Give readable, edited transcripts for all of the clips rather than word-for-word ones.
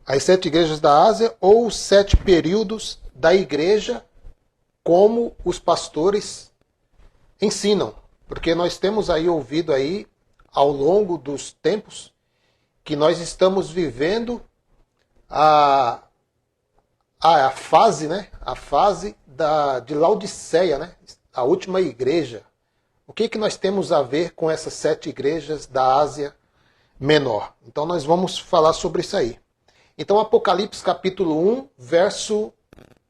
As 7 igrejas da Ásia ou os 7 períodos da igreja, como os pastores ensinam. Porque nós temos aí ouvido aí, ao longo dos tempos, que nós estamos vivendo a fase, né? A fase de Laodiceia, né? A última igreja. O que nós temos a ver com essas 7 igrejas da Ásia Menor? Então nós vamos falar sobre isso aí. Então Apocalipse capítulo 1, verso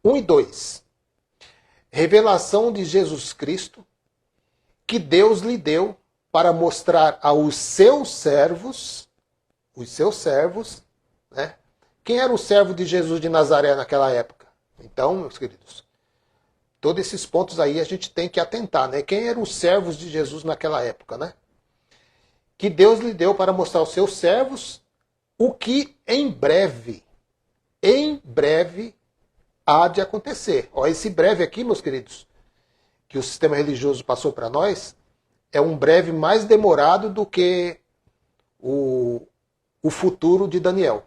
1 e 2. Revelação de Jesus Cristo, que Deus lhe deu para mostrar aos seus servos, né? Quem era o servo de Jesus de Nazaré naquela época? Então, meus queridos, todos esses pontos aí a gente tem que atentar, né? Quem eram os servos de Jesus naquela época, né? Que Deus lhe deu para mostrar aos seus servos o que em breve há de acontecer. Ó, esse breve aqui, meus queridos, que o sistema religioso passou para nós, é um breve mais demorado do que o futuro de Daniel.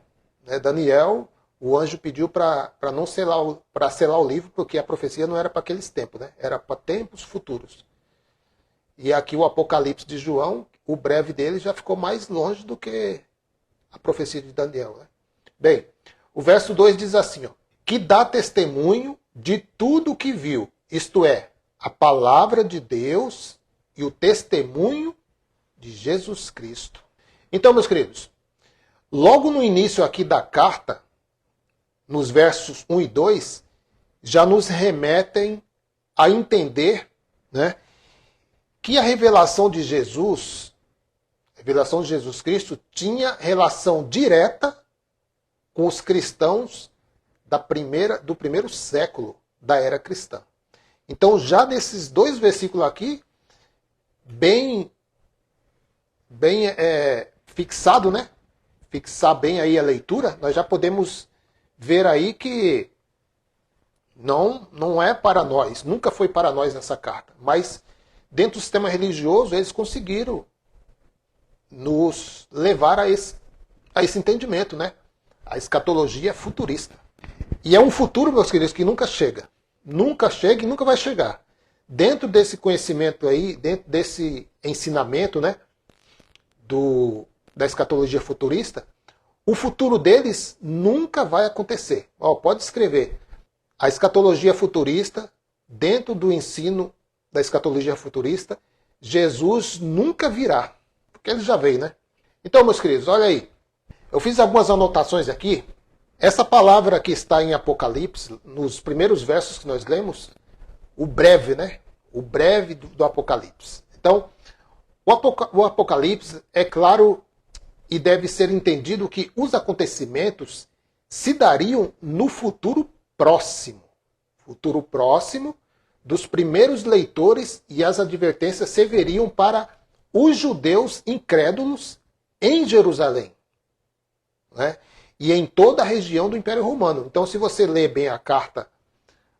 Daniel, o anjo pediu para não selar o livro, porque a profecia não era para aqueles tempos, né? Era para tempos futuros. E aqui o Apocalipse de João, o breve dele já ficou mais longe do que a profecia de Daniel, né? Bem, o verso 2 diz assim, ó, que dá testemunho de tudo o que viu, isto é, a palavra de Deus e o testemunho de Jesus Cristo. Então, meus queridos, logo no início aqui da carta, nos versos 1 e 2, já nos remetem a entender, né, que a revelação de Jesus Cristo, tinha relação direta com os cristãos do primeiro século da era cristã. Então, já nesses 2 versículos aqui, bem fixado, né? Fixar bem aí a leitura, nós já podemos ver aí que não é para nós, nunca foi para nós nessa carta, mas dentro do sistema religioso eles conseguiram nos levar a esse entendimento, né? A escatologia futurista. E é um futuro, meus queridos, que nunca chega. Nunca chega e nunca vai chegar. Dentro desse conhecimento aí, dentro desse ensinamento, né? Da escatologia futurista, o futuro deles nunca vai acontecer. Ó, pode escrever. A escatologia futurista, dentro do ensino da escatologia futurista, Jesus nunca virá. Porque ele já veio, né? Então, meus queridos, olha aí. Eu fiz algumas anotações aqui. Essa palavra que está em Apocalipse, nos primeiros versos que nós lemos, o breve, né? O breve do Apocalipse. Então, o Apocalipse, é claro, e deve ser entendido que os acontecimentos se dariam no futuro próximo. Futuro próximo dos primeiros leitores, e as advertências serviriam para os judeus incrédulos em Jerusalém, né? E em toda a região do Império Romano. Então, se você ler bem a carta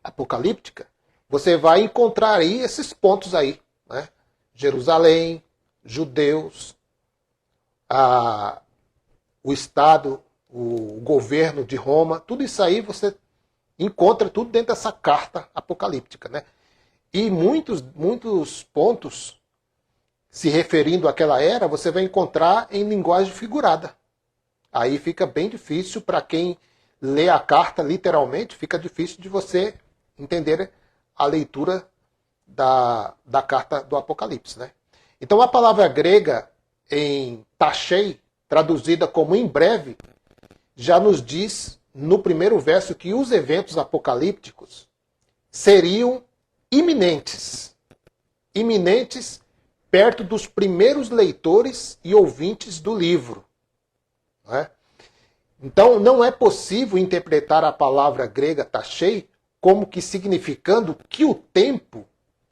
apocalíptica, você vai encontrar aí esses pontos aí, né? Jerusalém, judeus, o Estado, o governo de Roma, tudo isso aí você encontra tudo dentro dessa carta apocalíptica, né? E muitos pontos se referindo àquela era, você vai encontrar em linguagem figurada. Aí fica bem difícil para quem lê a carta literalmente, fica difícil de você entender a leitura da carta do Apocalipse, né? Então a palavra grega em tachei, traduzida como em breve, já nos diz no primeiro verso que os eventos apocalípticos seriam iminentes. Iminentes perto dos primeiros leitores e ouvintes do livro. Não é? Então não é possível interpretar a palavra grega tachei como que significando que o tempo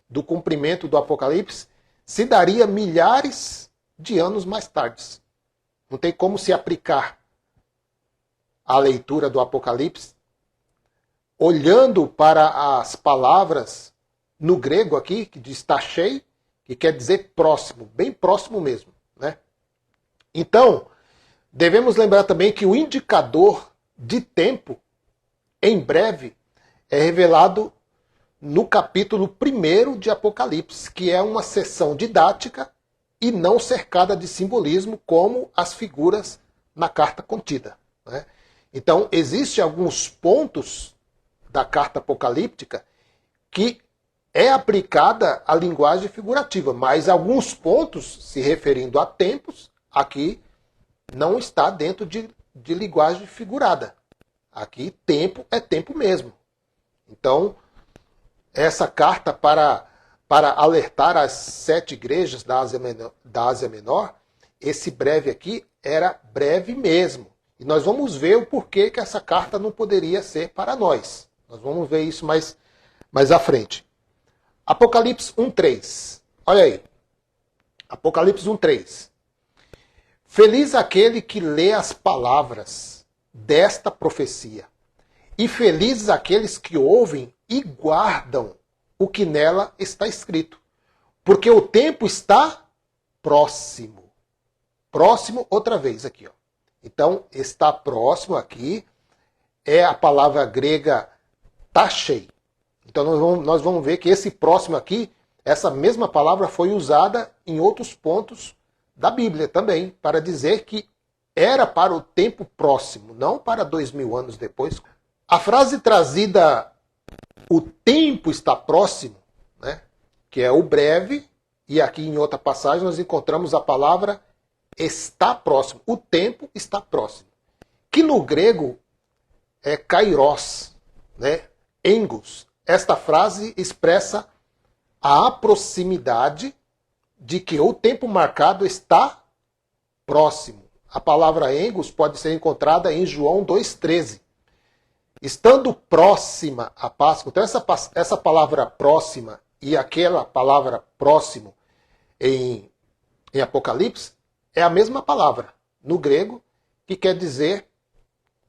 do cumprimento do Apocalipse se daria milhares de anos mais tarde. Não tem como se aplicar a leitura do Apocalipse olhando para as palavras no grego aqui, que diz tachei, que quer dizer próximo, bem próximo mesmo, né? Então, devemos lembrar também que o indicador de tempo, em breve, é revelado no capítulo 1 de Apocalipse, que é uma seção didática e não cercada de simbolismo, como as figuras na carta contida, né? Então, existem alguns pontos da carta apocalíptica que é aplicada a linguagem figurativa, mas alguns pontos, se referindo a tempos, aqui não está dentro de linguagem figurada. Aqui, tempo é tempo mesmo. Então, essa carta para alertar as 7 igrejas da Ásia Menor, esse breve aqui era breve mesmo. E nós vamos ver o porquê que essa carta não poderia ser para nós. Nós vamos ver isso mais à frente. Apocalipse 1:3. Olha aí. Apocalipse 1:3. Feliz aquele que lê as palavras desta profecia, e felizes aqueles que ouvem e guardam o que nela está escrito, porque o tempo está próximo. Próximo outra vez aqui, ó. Então, está próximo aqui é a palavra grega tachei. Então nós vamos ver que esse próximo aqui, essa mesma palavra foi usada em outros pontos da Bíblia também, para dizer que era para o tempo próximo, não para 2000 anos depois. A frase trazida, o tempo está próximo, né, que é o breve, e aqui em outra passagem nós encontramos a palavra está próximo. O tempo está próximo. Que no grego é kairos, né, engos. Esta frase expressa a proximidade de que o tempo marcado está próximo. A palavra engos pode ser encontrada em João 2,13. Estando próxima a Páscoa, então essa palavra próxima e aquela palavra próximo em Apocalipse é a mesma palavra no grego, que quer dizer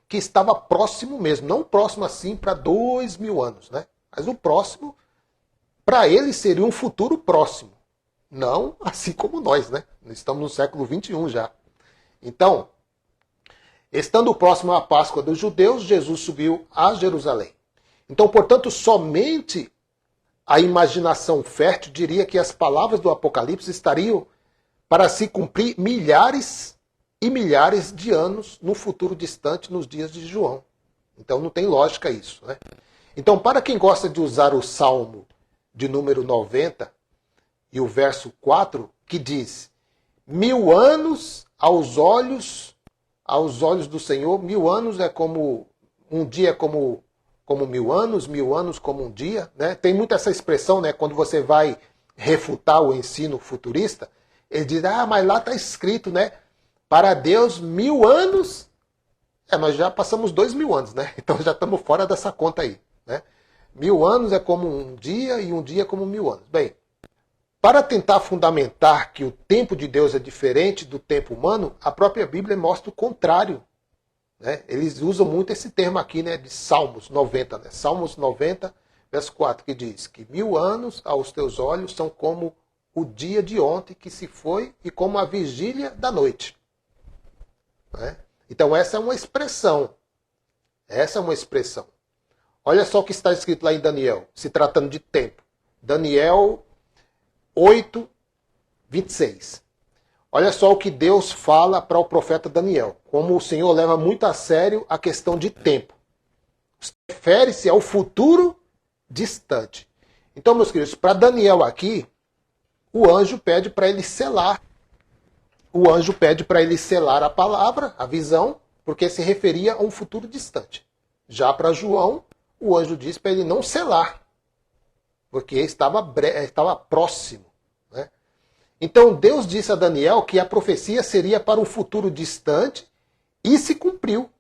que estava próximo mesmo, não próximo assim para 2000 anos, né? Mas o próximo, para ele, seria um futuro próximo. Não assim como nós, né? Estamos no século 21 já. Então, estando próximo à Páscoa dos judeus, Jesus subiu a Jerusalém. Então, portanto, somente a imaginação fértil diria que as palavras do Apocalipse estariam para se cumprir milhares e milhares de anos no futuro distante, nos dias de João. Então não tem lógica isso, né? Então, para quem gosta de usar o Salmo de número 90 e o verso 4, que diz: 1000 anos aos olhos do Senhor, 1000 anos é como um dia, como 1000 anos como um dia, né? Tem muito essa expressão, né? Quando você vai refutar o ensino futurista, ele diz: mas lá está escrito, né? Para Deus 1000 anos. Nós já passamos 2000 anos, né? Então já estamos fora dessa conta aí, né? 1000 anos é como um dia e um dia é como 1000 anos. Bem, para tentar fundamentar que o tempo de Deus é diferente do tempo humano, a própria Bíblia mostra o contrário, né? Eles usam muito esse termo aqui, né, de Salmos 90, né? Salmos 90, verso 4, que diz que 1000 anos aos teus olhos são como o dia de ontem que se foi e como a vigília da noite, né? Então essa é uma expressão. Essa é uma expressão. Olha só o que está escrito lá em Daniel, se tratando de tempo. Daniel 8, 26. Olha só o que Deus fala para o profeta Daniel. Como o Senhor leva muito a sério a questão de tempo. Refere-se ao futuro distante. Então, meus queridos, para Daniel aqui, o anjo pede para ele selar. O anjo pede para ele selar a palavra, a visão, porque se referia a um futuro distante. Já para João, o anjo diz para ele não selar, porque estava próximo, né? Então Deus disse a Daniel que a profecia seria para um futuro distante e se cumpriu.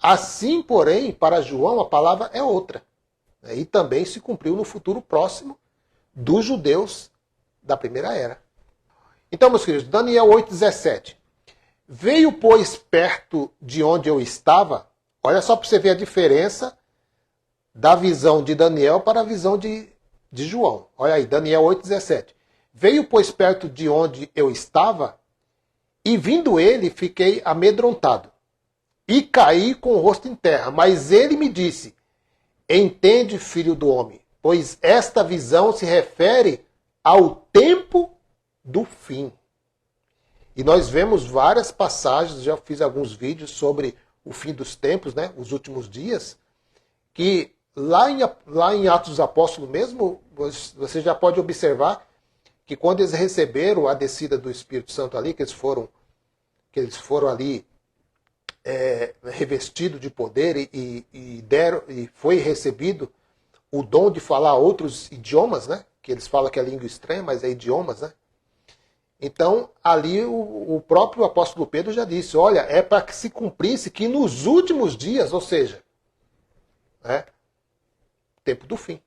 Assim, porém, para João a palavra é outra. E também se cumpriu no futuro próximo dos judeus da primeira era. Então, meus queridos, Daniel 8,17. Veio, pois, perto de onde eu estava. Olha só para você ver a diferença da visão de Daniel para a visão de João. Olha aí, Daniel 8,17. Veio, pois, perto de onde eu estava, e vindo ele, fiquei amedrontado. e caí com o rosto em terra. Mas ele me disse, entende, filho do homem, pois esta visão se refere ao tempo do fim. E nós vemos várias passagens, já fiz alguns vídeos sobre o fim dos tempos, né, os últimos dias, que lá em Atos dos Apóstolos mesmo, você já pode observar que quando eles receberam a descida do Espírito Santo ali, que eles foram ali revestidos de poder e foi recebido o dom de falar outros idiomas, né, que eles falam que é língua estranha, mas é idiomas, né? Então, ali o próprio apóstolo Pedro já disse, olha, é para que se cumprisse que nos últimos dias, ou seja, tempo do fim.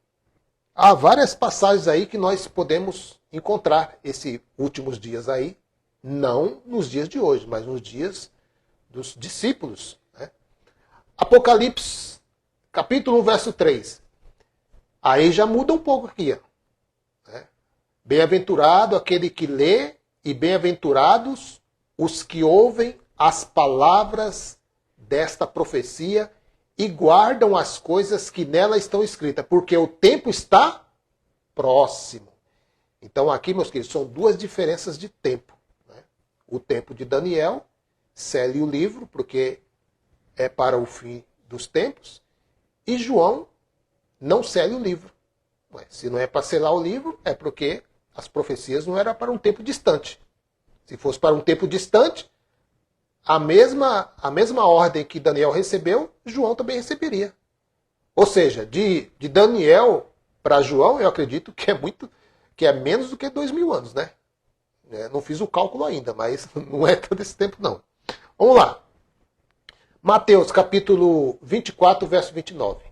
Há várias passagens aí que nós podemos encontrar esses últimos dias aí, não nos dias de hoje, mas nos dias dos discípulos. Né? Apocalipse, capítulo 1, verso 3. Aí já muda um pouco aqui. Né? Bem-aventurado aquele que lê e bem-aventurados os que ouvem as palavras desta profecia e guardam as coisas que nela estão escritas, porque o tempo está próximo. Então aqui, meus queridos, são duas diferenças de tempo. Né? O tempo de Daniel, cele o livro, porque é para o fim dos tempos, e João não cele o livro. Ué, se não é para selar o livro, é porque as profecias não eram para um tempo distante. Se fosse para um tempo distante, a mesma ordem que Daniel recebeu, João também receberia. Ou seja, de Daniel para João, eu acredito que é menos do que 2000 anos, né? Não fiz o cálculo ainda, mas não é todo esse tempo, não. Vamos lá. Mateus, capítulo 24, verso 29.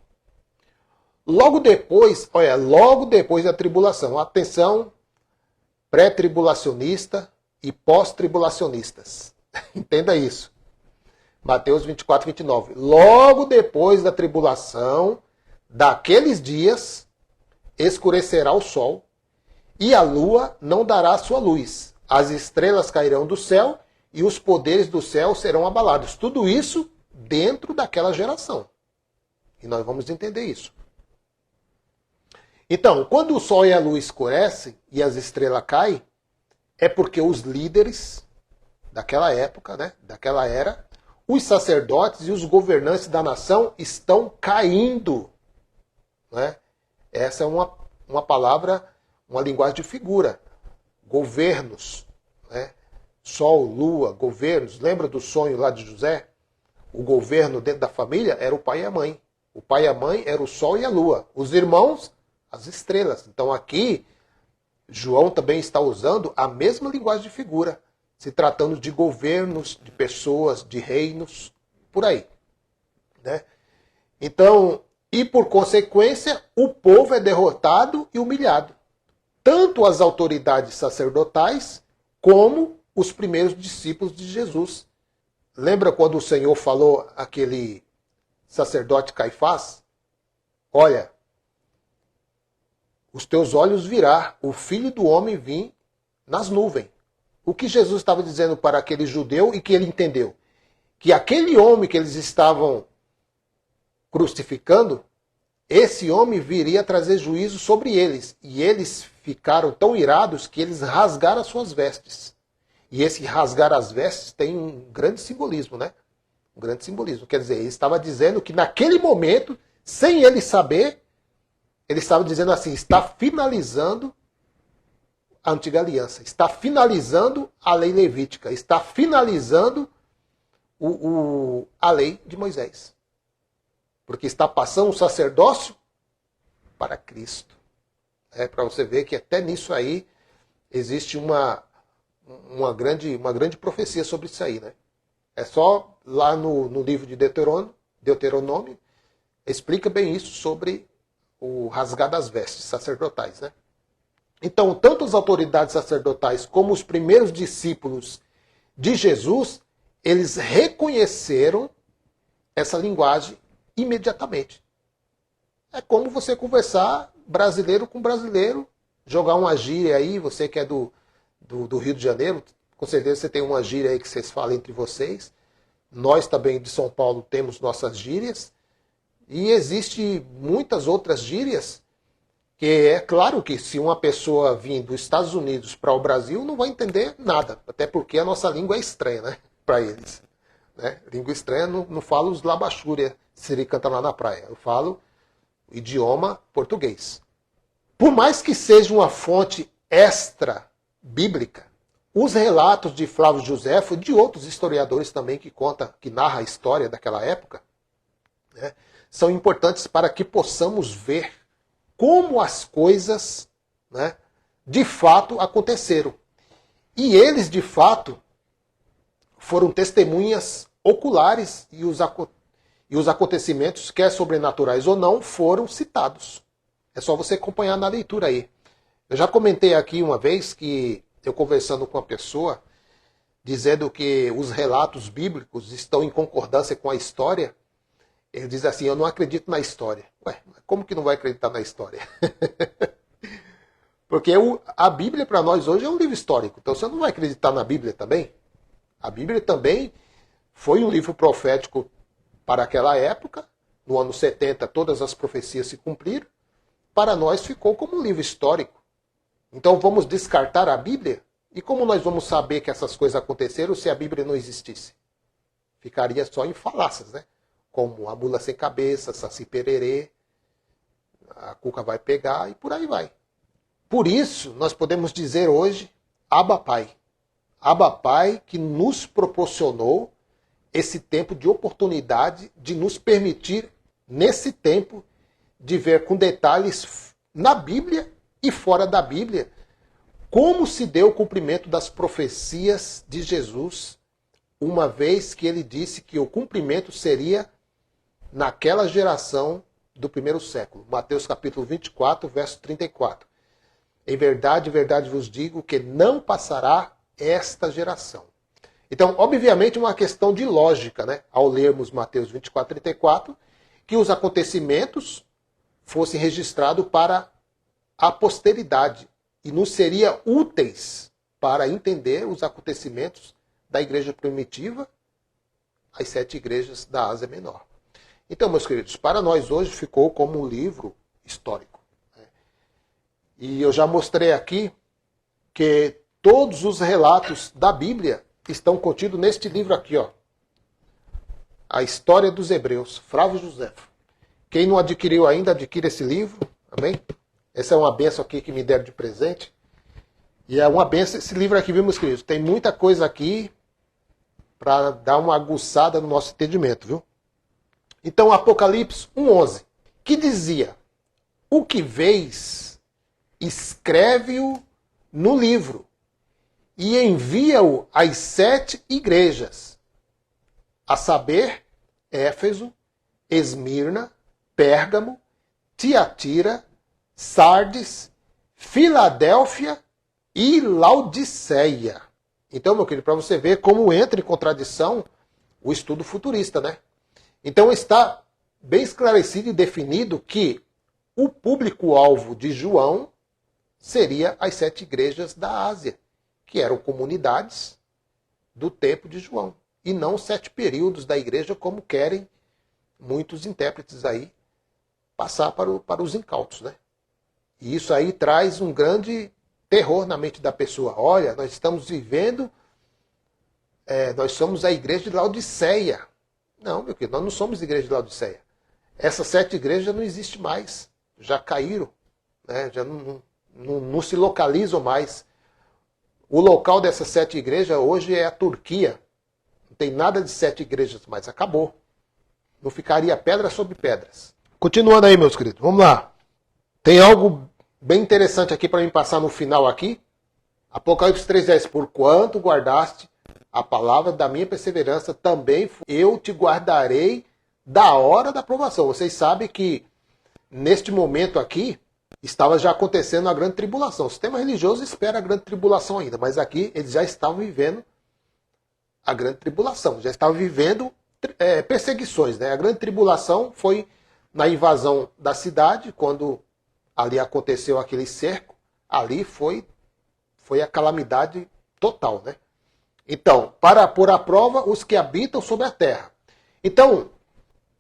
Logo depois da tribulação, atenção, pré-tribulacionista e pós-tribulacionistas. Entenda isso. Mateus 24, 29. Logo depois da tribulação, daqueles dias, escurecerá o sol, e a lua não dará sua luz. As estrelas cairão do céu, e os poderes do céu serão abalados. Tudo isso dentro daquela geração. E nós vamos entender isso. Então, quando o sol e a lua escurecem e as estrelas caem, é porque os líderes daquela época, né, daquela era, os sacerdotes e os governantes da nação estão caindo. Né? Essa é uma palavra, uma linguagem de figura. Governos. Né? Sol, lua, governos. Lembra do sonho lá de José? O governo dentro da família era o pai e a mãe. O pai e a mãe era o sol e a lua. Os irmãos, as estrelas. Então aqui, João também está usando a mesma linguagem de figura, se tratando de governos, de pessoas, de reinos, por aí. Né? Então, e por consequência, o povo é derrotado e humilhado. Tanto as autoridades sacerdotais, como os primeiros discípulos de Jesus. Lembra quando o Senhor falou àquele sacerdote Caifás? Olha, os teus olhos virá, o Filho do Homem vir nas nuvens. O que Jesus estava dizendo para aquele judeu e que ele entendeu? Que aquele homem que eles estavam crucificando, esse homem viria trazer juízo sobre eles. E eles ficaram tão irados que eles rasgaram as suas vestes. E esse rasgar as vestes tem um grande simbolismo, né? Um grande simbolismo. Quer dizer, ele estava dizendo que naquele momento, sem ele saber, ele estava dizendo assim, está finalizando a antiga aliança, está finalizando a lei levítica, está finalizando a lei de Moisés. Porque está passando o sacerdócio para Cristo. Para você ver que até nisso aí existe uma grande profecia sobre isso aí. Né? É só lá no livro de Deuteronômio, explica bem isso sobre o rasgar das vestes sacerdotais. Né? Então, tanto as autoridades sacerdotais como os primeiros discípulos de Jesus, eles reconheceram essa linguagem imediatamente. É como você conversar brasileiro com brasileiro, jogar uma gíria aí, você que é do Rio de Janeiro, com certeza você tem uma gíria aí que vocês falam entre vocês. Nós também de São Paulo temos nossas gírias. E existe muitas outras gírias que é claro que se uma pessoa vir dos Estados Unidos para o Brasil não vai entender nada. Até porque a nossa língua é estranha, né? Para eles. Né? Língua estranha, não falo os labachúria, se ele canta lá na praia. Eu falo o idioma português. Por mais que seja uma fonte extra bíblica, os relatos de Flávio Josefo e de outros historiadores também que narram a história daquela época, né, são importantes para que possamos ver como as coisas, né, de fato aconteceram. E eles, de fato, foram testemunhas oculares e os acontecimentos, quer sobrenaturais ou não, foram citados. É só você acompanhar na leitura aí. Eu já comentei aqui uma vez que eu conversando com uma pessoa, dizendo que os relatos bíblicos estão em concordância com a história, ele diz assim, eu não acredito na história. Ué, como que não vai acreditar na história? Porque a Bíblia para nós hoje é um livro histórico, então você não vai acreditar na Bíblia também? A Bíblia também foi um livro profético para aquela época, no ano 70 todas as profecias se cumpriram, para nós ficou como um livro histórico. Então vamos descartar a Bíblia? E como nós vamos saber que essas coisas aconteceram se a Bíblia não existisse? Ficaria só em falácias, né? Como a mula sem cabeça, saci pererê, a cuca vai pegar e por aí vai. Por isso, nós podemos dizer hoje, Abba Pai. Abba Pai que nos proporcionou esse tempo de oportunidade de nos permitir, nesse tempo, de ver com detalhes na Bíblia e fora da Bíblia, como se deu o cumprimento das profecias de Jesus, uma vez que ele disse que o cumprimento seria naquela geração do primeiro século. Mateus capítulo 24, verso 34. Em verdade vos digo que não passará esta geração. Então, obviamente, uma questão de lógica, né? Ao lermos Mateus 24, 34, que os acontecimentos fossem registrados para a posteridade e nos seria úteis para entender os acontecimentos da igreja primitiva, as 7 igrejas da Ásia Menor. Então, meus queridos, para nós hoje ficou como um livro histórico. E eu já mostrei aqui que todos os relatos da Bíblia estão contidos neste livro aqui, ó. A História dos Hebreus, Flávio Josefo. Quem não adquiriu ainda, adquira esse livro. Amém? Essa é uma benção aqui que me deram de presente. E é uma benção esse livro aqui, viu, meus queridos? Tem muita coisa aqui para dar uma aguçada no nosso entendimento, viu? Então, Apocalipse 1:11, que dizia, o que vês, escreve-o no livro e envia-o às 7 igrejas, a saber, Éfeso, Esmirna, Pérgamo, Tiatira, Sardes, Filadélfia e Laodiceia. Então, meu querido, para você ver como entra em contradição o estudo futurista, né? Então está bem esclarecido e definido que o público-alvo de João seria as 7 igrejas da Ásia, que eram comunidades do tempo de João, e não 7 períodos da igreja, como querem muitos intérpretes aí passar para os incautos, né? E isso aí traz um grande terror na mente da pessoa. Olha, nós estamos vivendo, nós somos a igreja de Laodiceia. Não, meu querido, nós não somos a igreja de Laodiceia. Essas 7 igrejas não existem mais, já caíram, né? Já não se localizam mais. O local dessas 7 igrejas hoje é a Turquia. Não tem nada de 7 igrejas mais, acabou. Não ficaria pedra sobre pedras. Continuando aí, meus queridos, vamos lá. Tem algo bem interessante aqui para me passar no final aqui. Apocalipse 3:10. Porquanto guardaste a palavra da minha perseverança, também eu te guardarei da hora da provação. Vocês sabem que neste momento aqui estava já acontecendo a grande tribulação. O sistema religioso espera a grande tribulação ainda, mas aqui eles já estavam vivendo a grande tribulação, já estavam vivendo perseguições, né? A grande tribulação foi na invasão da cidade, quando ali aconteceu aquele cerco, ali foi a calamidade total, né? Então, para pôr à prova os que habitam sobre a terra. Então,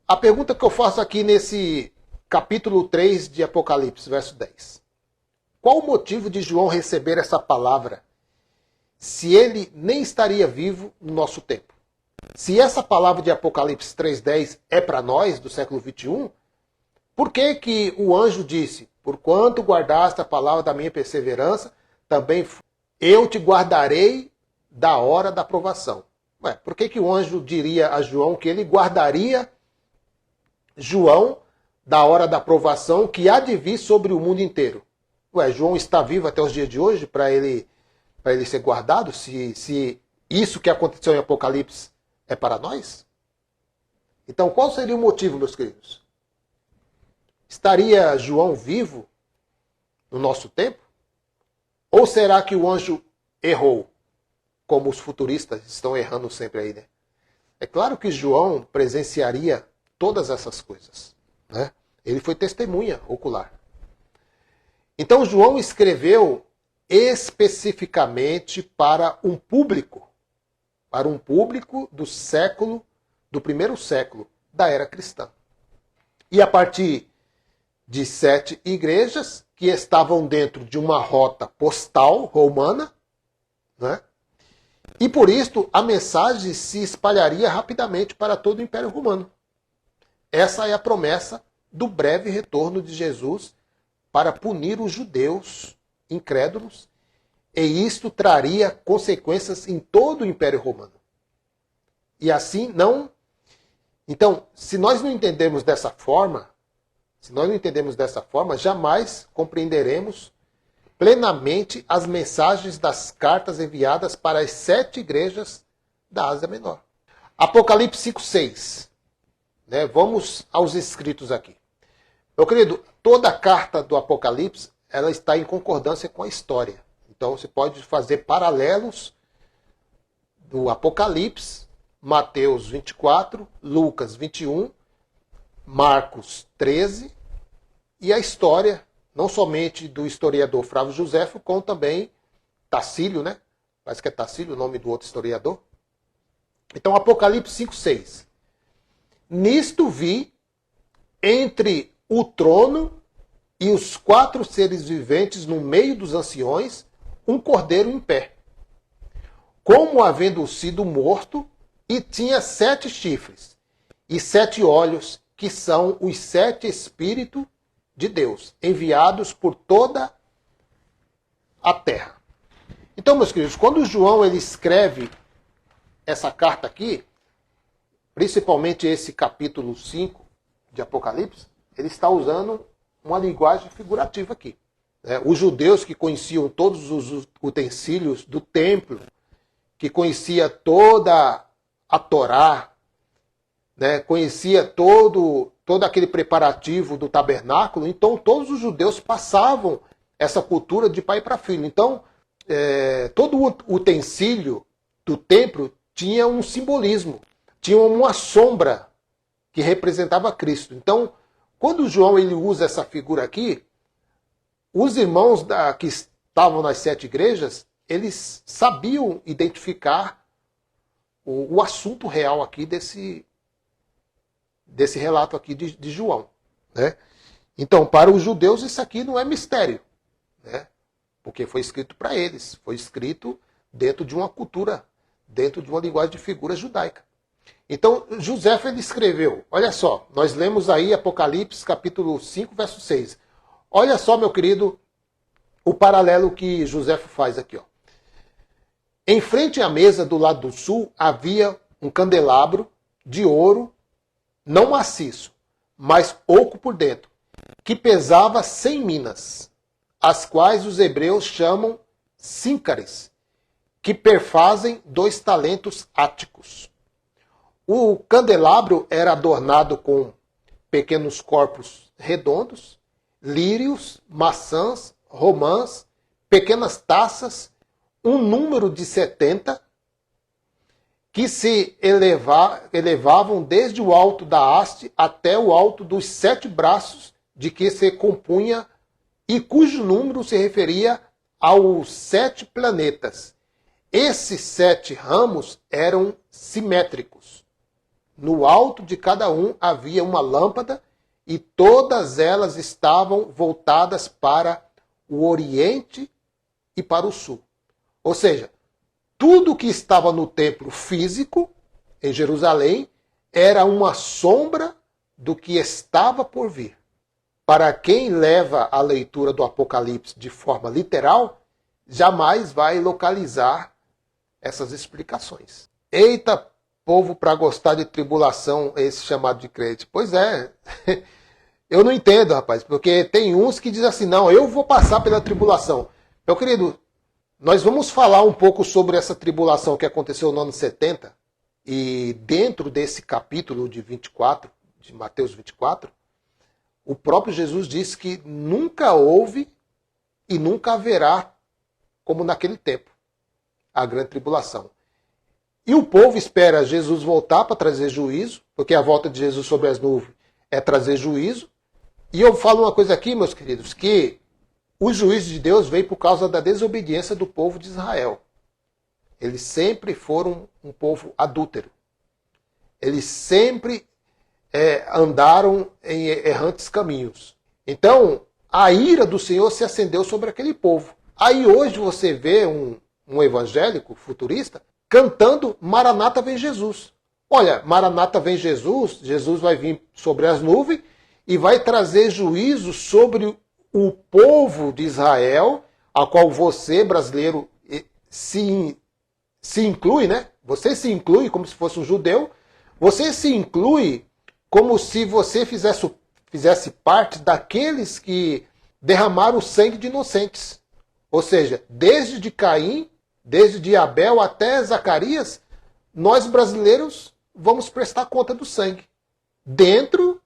a pergunta que eu faço aqui nesse capítulo 3 de Apocalipse, verso 10. Qual o motivo de João receber essa palavra, se ele nem estaria vivo no nosso tempo? Se essa palavra de Apocalipse 3,10 é para nós, do século 21, por que que o anjo disse, porquanto guardaste a palavra da minha perseverança, também eu te guardarei da hora da provação? Ué, por que que o anjo diria a João que ele guardaria João da hora da provação que há de vir sobre o mundo inteiro? Ué, João está vivo até os dias de hoje para ele ser guardado? Se isso que aconteceu em Apocalipse é para nós? Então, qual seria o motivo, meus queridos? Estaria João vivo no nosso tempo? Ou será que o anjo errou, como os futuristas estão errando sempre aí, né? É claro que João presenciaria todas essas coisas, né? Ele foi testemunha ocular. Então João escreveu especificamente para um público do primeiro século da era cristã. E a partir de 7 igrejas que estavam dentro de uma rota postal romana, né? E por isso a mensagem se espalharia rapidamente para todo o Império Romano. Essa é a promessa do breve retorno de Jesus para punir os judeus incrédulos, e isto traria consequências em todo o Império Romano. E assim não... Então, se nós não entendemos dessa forma, jamais compreenderemos plenamente as mensagens das cartas enviadas para as 7 igrejas da Ásia Menor. Apocalipse 5:6. Né? Vamos aos escritos aqui. Meu querido, toda a carta do Apocalipse ela está em concordância com a história. Então você pode fazer paralelos do Apocalipse, Mateus 24, Lucas 21, Marcos 13 e a história, não somente do historiador Flávio Joséfo, como também Tacílio, né? Parece que é Tacílio o nome do outro historiador. Então, Apocalipse 5:6. Nisto vi, entre o trono e os 4 seres viventes no meio dos anciões, um cordeiro em pé, como havendo sido morto, e tinha 7 chifres e 7 olhos, que são os 7 Espíritos de Deus, enviados por toda a terra. Então, meus queridos, quando João ele escreve essa carta aqui, principalmente esse capítulo 5 de Apocalipse, ele está usando uma linguagem figurativa aqui. Os judeus que conheciam todos os utensílios do templo, que conhecia toda a Torá, né, conhecia todo aquele preparativo do tabernáculo, então todos os judeus passavam essa cultura de pai para filho. Então, todo o utensílio do templo tinha um simbolismo, tinha uma sombra que representava Cristo. Então, quando João ele usa essa figura aqui, os irmãos que estavam nas 7 igrejas, eles sabiam identificar o assunto real aqui desse relato aqui de João. Né? Então, para os judeus, isso aqui não é mistério. Né? Porque foi escrito para eles. Foi escrito dentro de uma cultura, dentro de uma linguagem de figura judaica. Então, Joséfo ele escreveu, olha só, nós lemos aí Apocalipse capítulo 5, verso 6. Olha só, meu querido, o paralelo que Joséfo faz aqui. Ó. Em frente à mesa do lado do sul havia um candelabro de ouro, não maciço, mas oco por dentro, que pesava 100 minas, as quais os hebreus chamam síncares, que perfazem 2 talentos áticos. O candelabro era adornado com pequenos corpos redondos, lírios, maçãs, romãs, pequenas taças, um número de 70, que se elevavam desde o alto da haste até o alto dos 7 braços de que se compunha, e cujo número se referia aos 7 planetas, Esses 7 ramos eram simétricos. No alto de cada um havia uma lâmpada e todas elas estavam voltadas para o oriente e para o sul. Ou seja, tudo que estava no templo físico, em Jerusalém, era uma sombra do que estava por vir. Para quem leva a leitura do Apocalipse de forma literal, jamais vai localizar essas explicações. Eita, povo para gostar de tribulação, esse chamado de crente. Pois é, eu não entendo, rapaz, porque tem uns que dizem assim, não, eu vou passar pela tribulação. Meu querido, nós vamos falar um pouco sobre essa tribulação que aconteceu no ano 70, e dentro desse capítulo de 24, de Mateus 24, o próprio Jesus disse que nunca houve e nunca haverá como naquele tempo a grande tribulação. E o povo espera Jesus voltar para trazer juízo, porque a volta de Jesus sobre as nuvens é trazer juízo. E eu falo uma coisa aqui, meus queridos, que o juízo de Deus veio por causa da desobediência do povo de Israel. Eles sempre foram um povo adúltero. Eles sempre andaram em errantes caminhos. Então, a ira do Senhor se acendeu sobre aquele povo. Aí hoje você vê um evangélico futurista cantando Maranata vem Jesus. Olha, Maranata vem Jesus, Jesus vai vir sobre as nuvens e vai trazer juízo sobre o povo de Israel, a qual você, brasileiro, se inclui, né? Você se inclui como se fosse um judeu, você se inclui como se você fizesse parte daqueles que derramaram o sangue de inocentes. Ou seja, desde de Caim, desde de Abel até Zacarias, nós brasileiros vamos prestar conta do sangue, dentro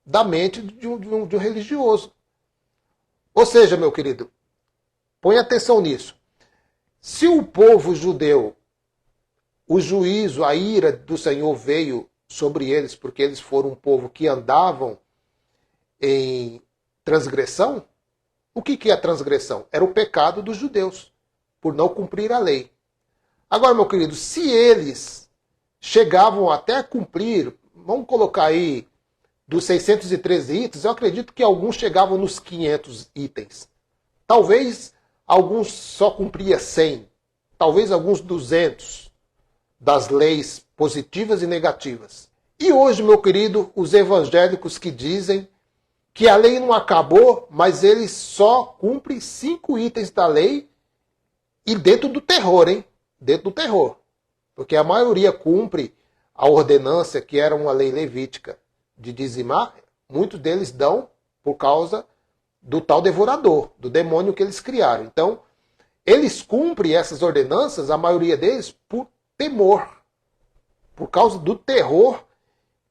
da mente de um religioso. Ou seja, meu querido, põe atenção nisso. Se o povo judeu, o juízo, a ira do Senhor veio sobre eles, porque eles foram um povo que andavam em transgressão, o que é a transgressão? Era o pecado dos judeus, por não cumprir a lei. Agora, meu querido, se eles chegavam até a cumprir, vamos colocar aí, dos 613 itens, eu acredito que alguns chegavam nos 500 itens. Talvez alguns só cumpriam 100, talvez alguns 200 das leis positivas e negativas. E hoje, meu querido, os evangélicos que dizem que a lei não acabou, mas eles só cumprem 5 itens da lei e dentro do terror, hein? Dentro do terror. Porque a maioria cumpre a ordenança, que era uma lei levítica, de dizimar, muitos deles dão por causa do tal devorador, do demônio que eles criaram. Então, eles cumprem essas ordenanças, a maioria deles, por temor, por causa do terror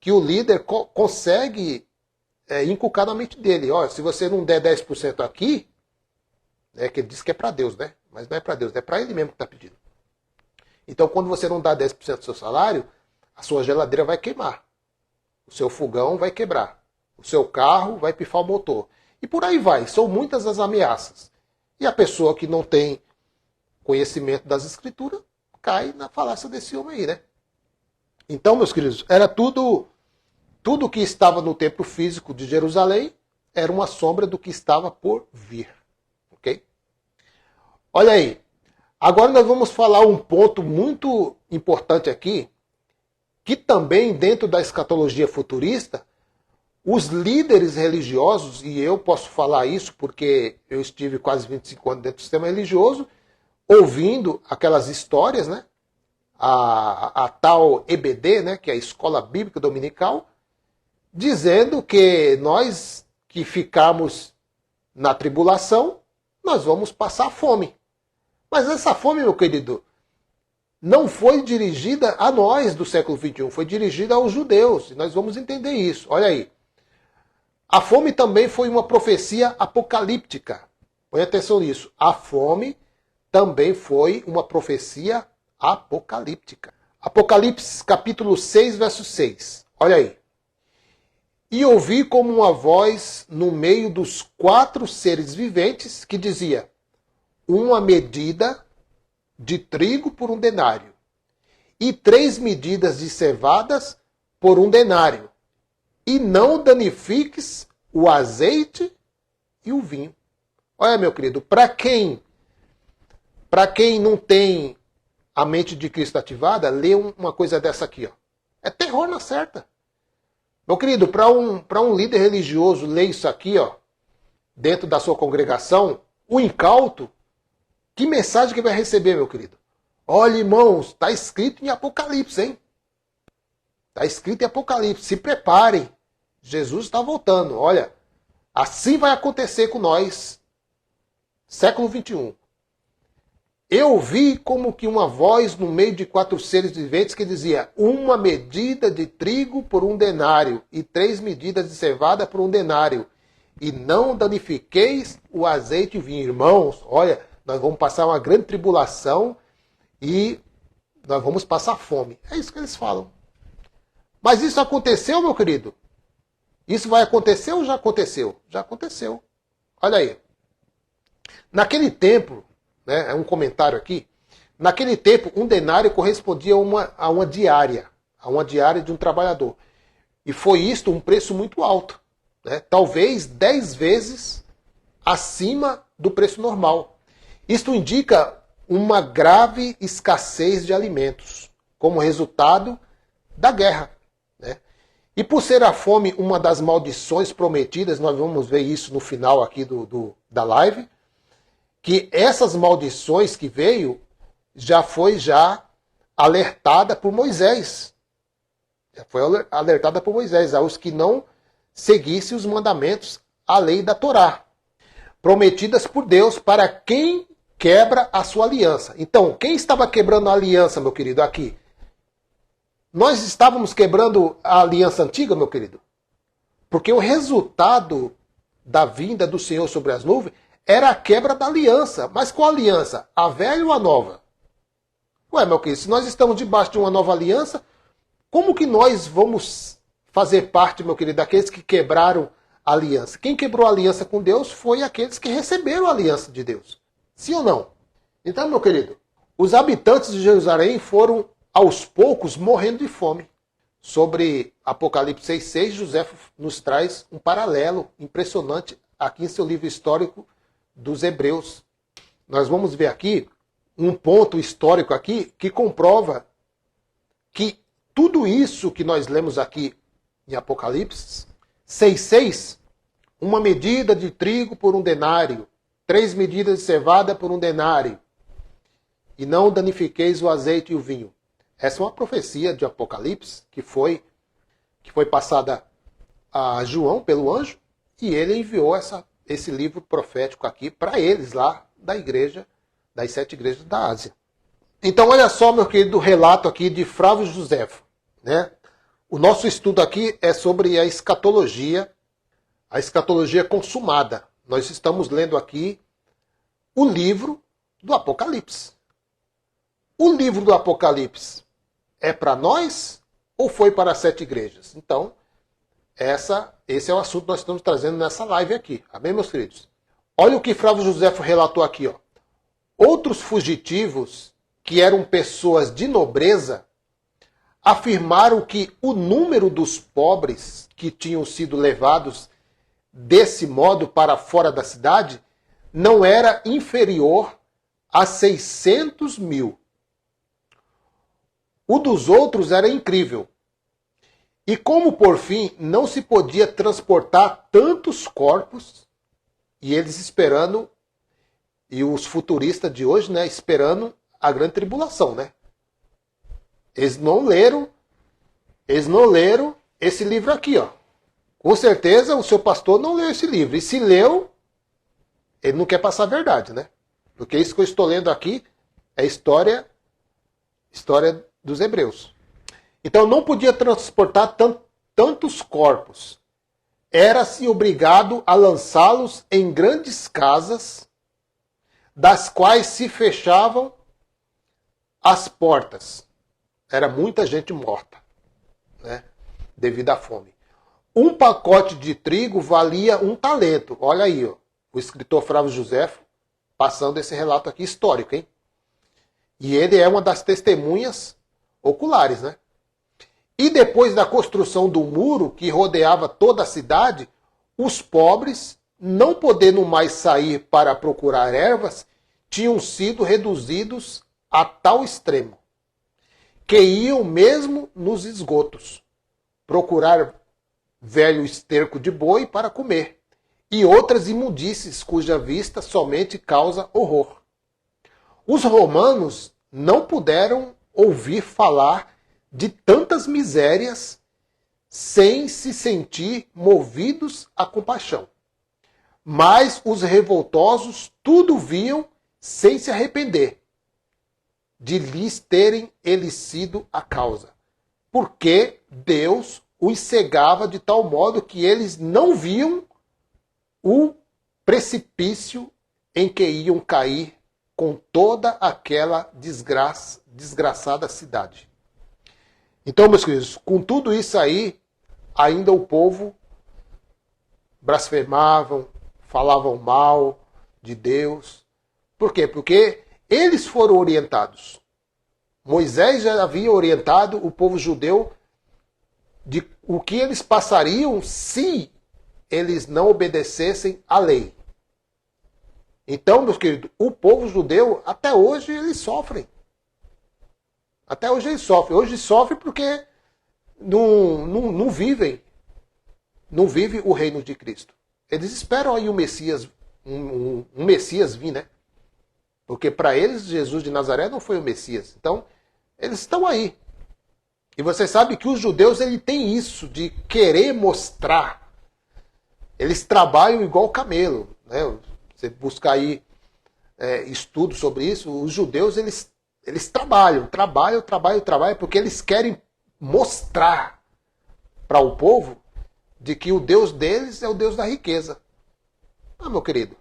que o líder consegue inculcar na mente dele. Olha, se você não der 10% aqui, que ele diz que é para Deus, né? Mas não é para Deus, é para ele mesmo que está pedindo. Então, quando você não dá 10% do seu salário, a sua geladeira vai queimar. O seu fogão vai quebrar. O seu carro vai pifar o motor. E por aí vai. São muitas as ameaças. E a pessoa que não tem conhecimento das escrituras cai na falácia desse homem aí, né? Então, meus queridos, era tudo que estava no templo físico de Jerusalém era uma sombra do que estava por vir. Ok? Olha aí. Agora nós vamos falar um ponto muito importante aqui, que também dentro da escatologia futurista, os líderes religiosos, e eu posso falar isso porque eu estive quase 25 anos dentro do sistema religioso, ouvindo aquelas histórias, né? A tal EBD, né? Que é a Escola Bíblica Dominical, dizendo que nós que ficamos na tribulação, nós vamos passar fome. Mas essa fome, meu querido, não foi dirigida a nós do século XXI, foi dirigida aos judeus. E nós vamos entender isso. Olha aí. A fome também foi uma profecia apocalíptica. Põe atenção nisso. A fome também foi uma profecia apocalíptica. Apocalipse capítulo 6, verso 6. Olha aí. E ouvi como uma voz no meio dos 4 seres viventes que dizia: uma medida de trigo por 1 denário, e 3 medidas de cevadas por 1 denário. E não danifiques o azeite e o vinho. Olha, meu querido, para quem não tem a mente de Cristo ativada, lê uma coisa dessa aqui, ó. É terror na certa. Meu querido, para um líder religioso ler isso aqui, ó, dentro da sua congregação, o incauto, que mensagem que vai receber, meu querido? Olha, irmãos, está escrito em Apocalipse, hein? Está escrito em Apocalipse. Se preparem. Jesus está voltando. Olha, assim vai acontecer com nós. Século 21. Eu vi como que uma voz no meio de 4 seres viventes que dizia: 1 medida de trigo por 1 denário e 3 medidas de cevada por 1 denário. E não danifiqueis o azeite e o vinho. Irmãos, olha, nós vamos passar uma grande tribulação e nós vamos passar fome. É isso que eles falam. Mas isso aconteceu, meu querido? Isso vai acontecer ou já aconteceu? Já aconteceu. Olha aí. Naquele tempo, né, é um comentário aqui, naquele tempo 1 denário correspondia a uma diária de um trabalhador. E foi isto um preço muito alto, né? Talvez 10 vezes acima do preço normal. Isto indica uma grave escassez de alimentos, como resultado da guerra. Né? E por ser a fome uma das maldições prometidas, nós vamos ver isso no final aqui da live, que essas maldições que veio já foi alertada por Moisés. Já foi alertada por Moisés, aos que não seguissem os mandamentos, a lei da Torá, prometidas por Deus para quem quebra a sua aliança. Então, quem estava quebrando a aliança, meu querido, aqui? Nós estávamos quebrando a aliança antiga, meu querido? Porque o resultado da vinda do Senhor sobre as nuvens era a quebra da aliança. Mas qual aliança? A velha ou a nova? Ué, meu querido, se nós estamos debaixo de uma nova aliança, como que nós vamos fazer parte, meu querido, daqueles que quebraram a aliança? Quem quebrou a aliança com Deus foi aqueles que receberam a aliança de Deus. Sim ou não? Então, meu querido, os habitantes de Jerusalém foram, aos poucos, morrendo de fome. Sobre Apocalipse 6,6, José nos traz um paralelo impressionante aqui em seu livro histórico dos Hebreus. Nós vamos ver aqui um ponto histórico aqui que comprova que tudo isso que nós lemos aqui em Apocalipse 6,6, 1 medida de trigo por 1 denário, 3 medidas de cevada por 1 denário, e não danifiqueis o azeite e o vinho. Essa é uma profecia de Apocalipse que foi passada a João pelo anjo, e ele enviou esse livro profético aqui para eles lá da igreja, das 7 igrejas da Ásia. Então olha só, meu querido, relato aqui de Flávio Josefo, né? O nosso estudo aqui é sobre a escatologia consumada. Nós estamos lendo aqui o livro do Apocalipse. O livro do Apocalipse é para nós ou foi para as 7 igrejas? Então, esse é o assunto que nós estamos trazendo nessa live aqui. Amém, meus queridos? Olha o que Flávio Josefo relatou aqui. Ó. Outros fugitivos, que eram pessoas de nobreza, afirmaram que o número dos pobres que tinham sido levados desse modo para fora da cidade não era inferior a 600 mil. O dos outros era incrível. E como, por fim, não se podia transportar tantos corpos, e eles esperando, e os futuristas de hoje, né, esperando a grande tribulação, né? Eles não leram esse livro aqui, ó. Com certeza o seu pastor não leu esse livro. E se leu, ele não quer passar a verdade, né? Porque isso que eu estou lendo aqui é história dos hebreus. Então não podia transportar tantos corpos. Era-se obrigado a lançá-los em grandes casas, das quais se fechavam as portas. Era muita gente morta, né? Devido à fome. Um pacote de trigo valia 1 talento. Olha aí, ó, o escritor Flávio Josefo passando esse relato aqui histórico, hein? E ele é uma das testemunhas oculares, né? E depois da construção do muro que rodeava toda a cidade, os pobres, não podendo mais sair para procurar ervas, tinham sido reduzidos a tal extremo que iam mesmo nos esgotos procurar velho esterco de boi para comer e outras imundícies cuja vista somente causa horror. Os romanos não puderam ouvir falar de tantas misérias sem se sentir movidos a compaixão. Mas os revoltosos tudo viam sem se arrepender de lhes terem eles sido a causa, porque Deus os cegava de tal modo que eles não viam o precipício em que iam cair com toda aquela desgraçada cidade. Então, meus queridos, com tudo isso aí, ainda o povo blasfemavam, falavam mal de Deus. Por quê? Porque eles foram orientados. Moisés já havia orientado o povo judeu de o que eles passariam se eles não obedecessem à lei. Então, meus queridos, o povo judeu, até hoje, eles sofrem. Até hoje eles sofrem. Hoje sofrem porque não vivem o reino de Cristo. Eles esperam aí o Messias, um Messias vir, né? Porque para eles, Jesus de Nazaré não foi o Messias. Então, eles estão aí. E você sabe que os judeus têm isso de querer mostrar. Eles trabalham igual camelo. Né? Você buscar aí estudo sobre isso, os judeus eles trabalham, porque eles querem mostrar para o povo de que o Deus deles é o Deus da riqueza. Ah, meu querido,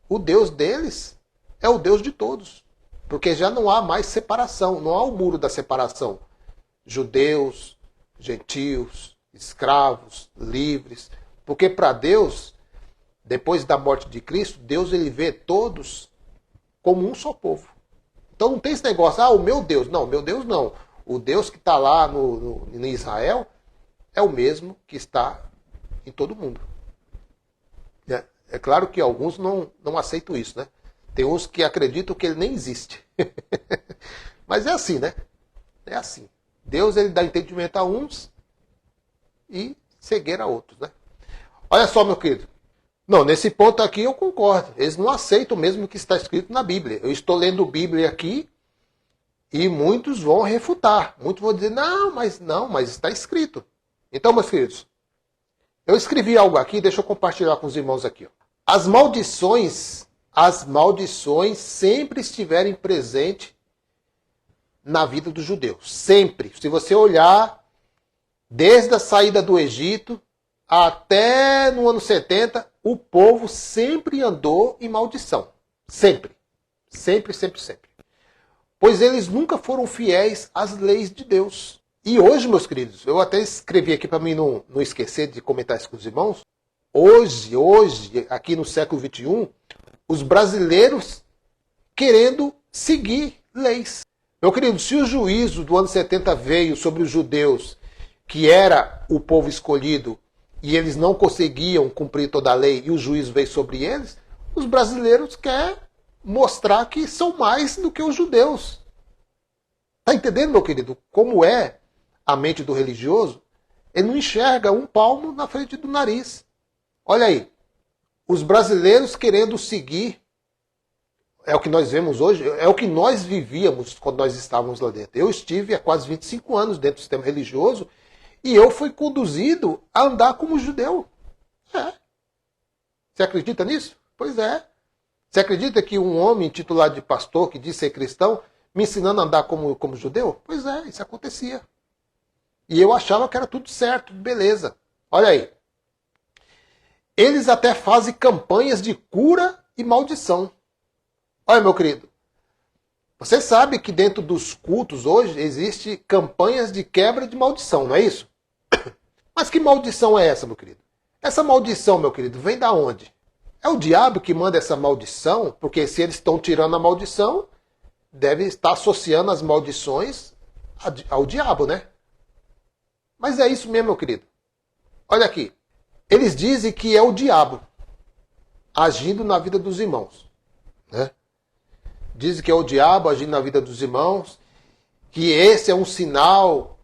o Deus deles é o Deus de todos. Porque já não há mais separação, não há o muro da separação. Judeus, gentios, escravos, livres. Porque para Deus, depois da morte de Cristo, Deus ele vê todos como um só povo. Então não tem esse negócio, o meu Deus. Não, meu Deus não. O Deus que está lá em Israel é o mesmo que está em todo mundo. É claro que alguns não aceitam isso, né? Tem uns que acreditam que ele nem existe. Mas é assim, né? É assim. Deus ele dá entendimento a uns e cegueira a outros, né? Olha só, meu querido. Não, nesse ponto aqui eu concordo. Eles não aceitam mesmo o que está escrito na Bíblia. Eu estou lendo a Bíblia aqui e muitos vão refutar. Muitos vão dizer, mas está escrito. Então, meus queridos, eu escrevi algo aqui, deixa eu compartilhar com os irmãos aqui. Ó. As maldições sempre estiverem presentes na vida dos judeus. Sempre. Se você olhar, desde a saída do Egito até no ano 70, o povo sempre andou em maldição. Sempre. Sempre, sempre, sempre. Pois eles nunca foram fiéis às leis de Deus. E hoje, meus queridos, eu até escrevi aqui para mim não esquecer de comentar isso com os irmãos. Hoje, aqui no século XXI, os brasileiros querendo seguir leis. Meu querido, se o juízo do ano 70 veio sobre os judeus, que era o povo escolhido, e eles não conseguiam cumprir toda a lei, e o juízo veio sobre eles, os brasileiros querem mostrar que são mais do que os judeus. Está entendendo, meu querido, como é a mente do religioso? Ele não enxerga um palmo na frente do nariz. Olha aí, os brasileiros querendo seguir, é o que nós vemos hoje, é o que nós vivíamos quando nós estávamos lá dentro. Eu estive há quase 25 anos dentro do sistema religioso e eu fui conduzido a andar como judeu. Você acredita nisso? Pois é. Você acredita que um homem titulado de pastor, que diz ser cristão, me ensinando a andar como judeu? Pois é, isso acontecia. E eu achava que era tudo certo, beleza. Olha aí. Eles até fazem campanhas de cura e maldição. Olha, meu querido, você sabe que dentro dos cultos hoje existe campanhas de quebra de maldição, não é isso? Mas que maldição é essa, meu querido? Essa maldição, meu querido, vem da onde? É o diabo que manda essa maldição, porque se eles estão tirando a maldição, deve estar associando as maldições ao diabo, né? Mas é isso mesmo, meu querido. Olha aqui. Eles dizem que é o diabo agindo na vida dos irmãos, né? Dizem que é o diabo agindo na vida dos irmãos, que esse é um sinal,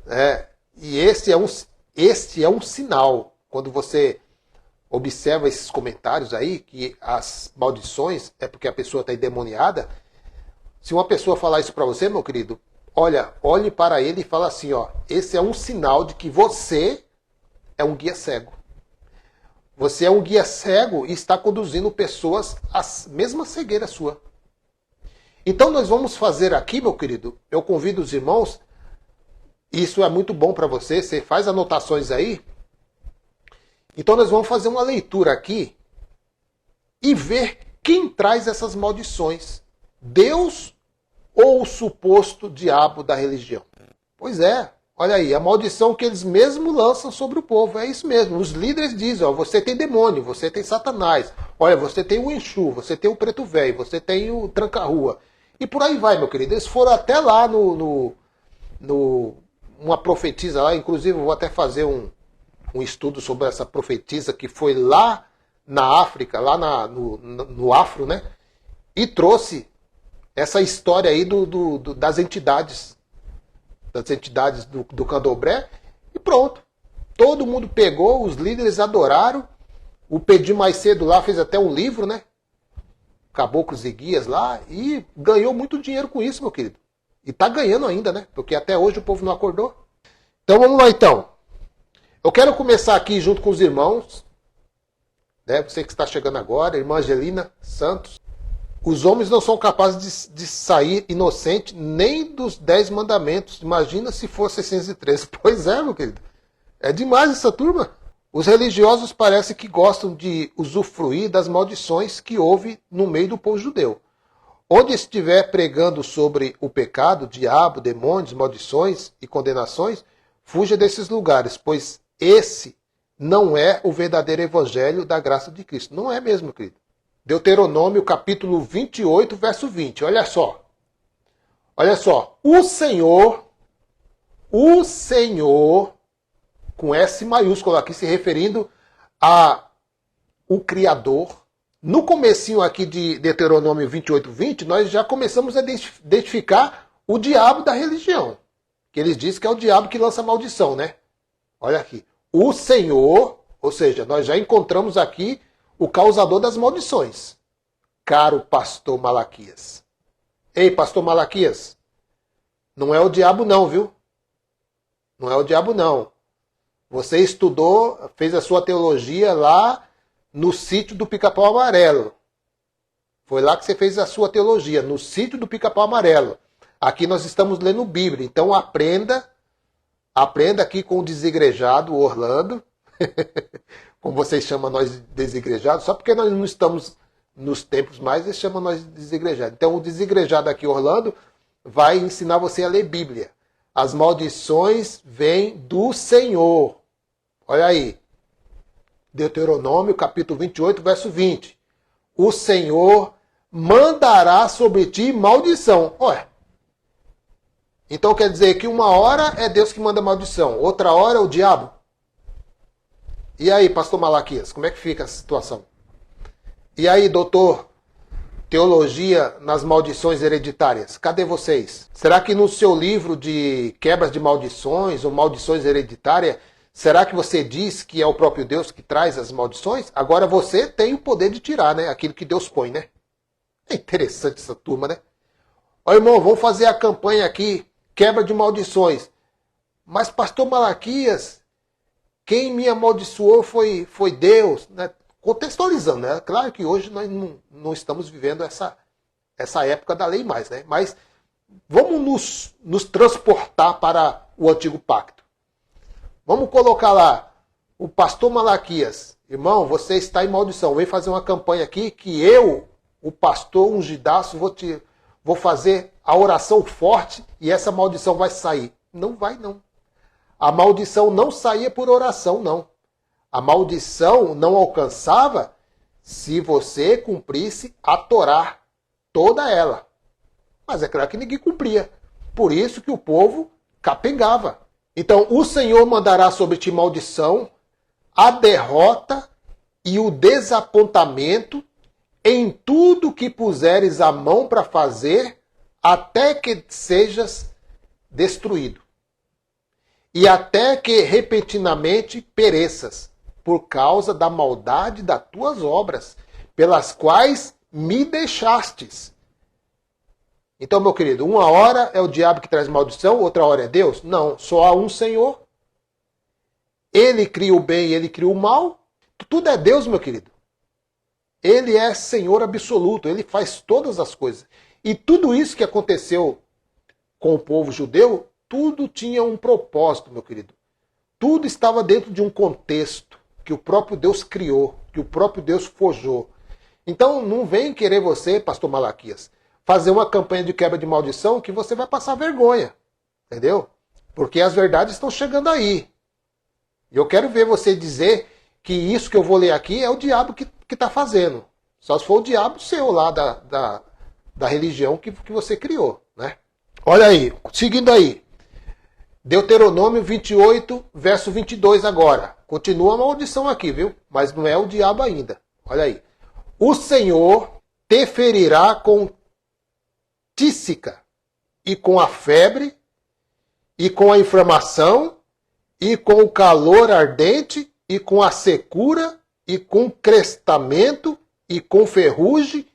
né? E este é um sinal. Quando você observa esses comentários aí, que as maldições é porque a pessoa está endemoniada. Se uma pessoa falar isso para você, meu querido, olhe para ele e fala assim, ó, esse é um sinal de que você é um guia cego. Você é um guia cego e está conduzindo pessoas à mesma cegueira sua. Então nós vamos fazer aqui, meu querido, eu convido os irmãos, isso é muito bom para você, você faz anotações aí. Então nós vamos fazer uma leitura aqui e ver quem traz essas maldições. Deus ou o suposto diabo da religião? Pois é, olha aí, a maldição que eles mesmos lançam sobre o povo, é isso mesmo. Os líderes dizem, ó, você tem demônio, você tem Satanás, olha, você tem o Exu, você tem o Preto Velho, você tem o Tranca-Rua. E por aí vai, meu querido. Eles foram até lá uma profetisa lá, inclusive eu vou até fazer um estudo sobre essa profetisa que foi lá na África, lá no Afro, né? E trouxe essa história aí das entidades do Candomblé e pronto. Todo mundo pegou, os líderes adoraram. O Pedi Mais Cedo lá fez até um livro, né? Caboclos e Guias lá e ganhou muito dinheiro com isso, meu querido. E tá ganhando ainda, né? Porque até hoje o povo não acordou. Então vamos lá então. Eu quero começar aqui junto com os irmãos, né? Você que está chegando agora, irmã Angelina Santos. Os homens não são capazes de sair inocente nem dos 10 mandamentos. Imagina se fosse 613. Pois é, meu querido. É demais essa turma. Os religiosos parecem que gostam de usufruir das maldições que houve no meio do povo judeu. Onde estiver pregando sobre o pecado, diabo, demônios, maldições e condenações, fuja desses lugares, pois esse não é o verdadeiro evangelho da graça de Cristo. Não é mesmo, querido. Deuteronômio capítulo 28, verso 20. Olha só. Olha só. O Senhor, com S maiúsculo aqui, se referindo a o Criador. No comecinho aqui de Deuteronômio 28, 20, nós já começamos a identificar o diabo da religião. Que eles dizem que é o diabo que lança maldição, né? Olha aqui. O Senhor, ou seja, nós já encontramos aqui o causador das maldições. Caro pastor Malaquias. Ei, pastor Malaquias, não é o diabo não, viu? Não é o diabo não. Você estudou, fez a sua teologia lá no sítio do Pica-Pau Amarelo. Foi lá que você fez a sua teologia, no sítio do Pica-Pau Amarelo. Aqui nós estamos lendo Bíblia, então aprenda aqui com o desigrejado, o Orlando, como vocês chamam nós de desigrejados, só porque nós não estamos nos tempos mais, eles chamam nós de desigrejados. Então o desigrejado aqui, Orlando, vai ensinar você a ler Bíblia. As maldições vêm do Senhor. Olha aí. Deuteronômio, capítulo 28, verso 20. O Senhor mandará sobre ti maldição. Ué. Então quer dizer que uma hora é Deus que manda maldição, outra hora é o diabo. E aí, pastor Malaquias, como é que fica a situação? E aí, doutor, teologia nas maldições hereditárias, cadê vocês? Será que no seu livro de quebras de maldições ou maldições hereditárias, será que você diz que é o próprio Deus que traz as maldições? Agora você tem o poder de tirar, né? Aquilo que Deus põe, né? É interessante essa turma, né? Ó, irmão, vamos fazer a campanha aqui, quebra de maldições. Mas, pastor Malaquias, quem me amaldiçoou foi Deus, né? Contextualizando, né? Claro que hoje nós não estamos vivendo essa época da lei mais, né? Mas vamos nos transportar para o antigo pacto. Vamos colocar lá o pastor Malaquias. Irmão, você está em maldição. Vem fazer uma campanha aqui que eu, o pastor ungidaço, vou fazer a oração forte e essa maldição vai sair. Não vai, não. A maldição não saía por oração, não. A maldição não alcançava se você cumprisse a Torá, toda ela. Mas é claro que ninguém cumpria. Por isso que o povo capengava. Então, o Senhor mandará sobre ti maldição, a derrota e o desapontamento em tudo que puseres a mão para fazer, até que sejas destruído. E até que repentinamente pereças, por causa da maldade das tuas obras, pelas quais me deixastes. Então, meu querido, uma hora é o diabo que traz maldição, outra hora é Deus? Não, só há um Senhor. Ele cria o bem e ele cria o mal. Tudo é Deus, meu querido. Ele é Senhor absoluto, ele faz todas as coisas. E tudo isso que aconteceu com o povo judeu, tudo tinha um propósito, meu querido. Tudo estava dentro de um contexto que o próprio Deus criou, que o próprio Deus forjou. Então não vem querer você, pastor Malaquias, fazer uma campanha de quebra de maldição que você vai passar vergonha. Entendeu? Porque as verdades estão chegando aí. E eu quero ver você dizer que isso que eu vou ler aqui é o diabo que está fazendo. Só se for o diabo seu lá da religião que você criou. Né? Olha aí, seguindo aí. Deuteronômio 28, verso 22 agora. Continua a maldição aqui, viu? Mas não é o diabo ainda. Olha aí. O Senhor te ferirá com tísica, e com a febre, e com a inflamação, e com o calor ardente, e com a secura, e com crestamento, e com ferrugem,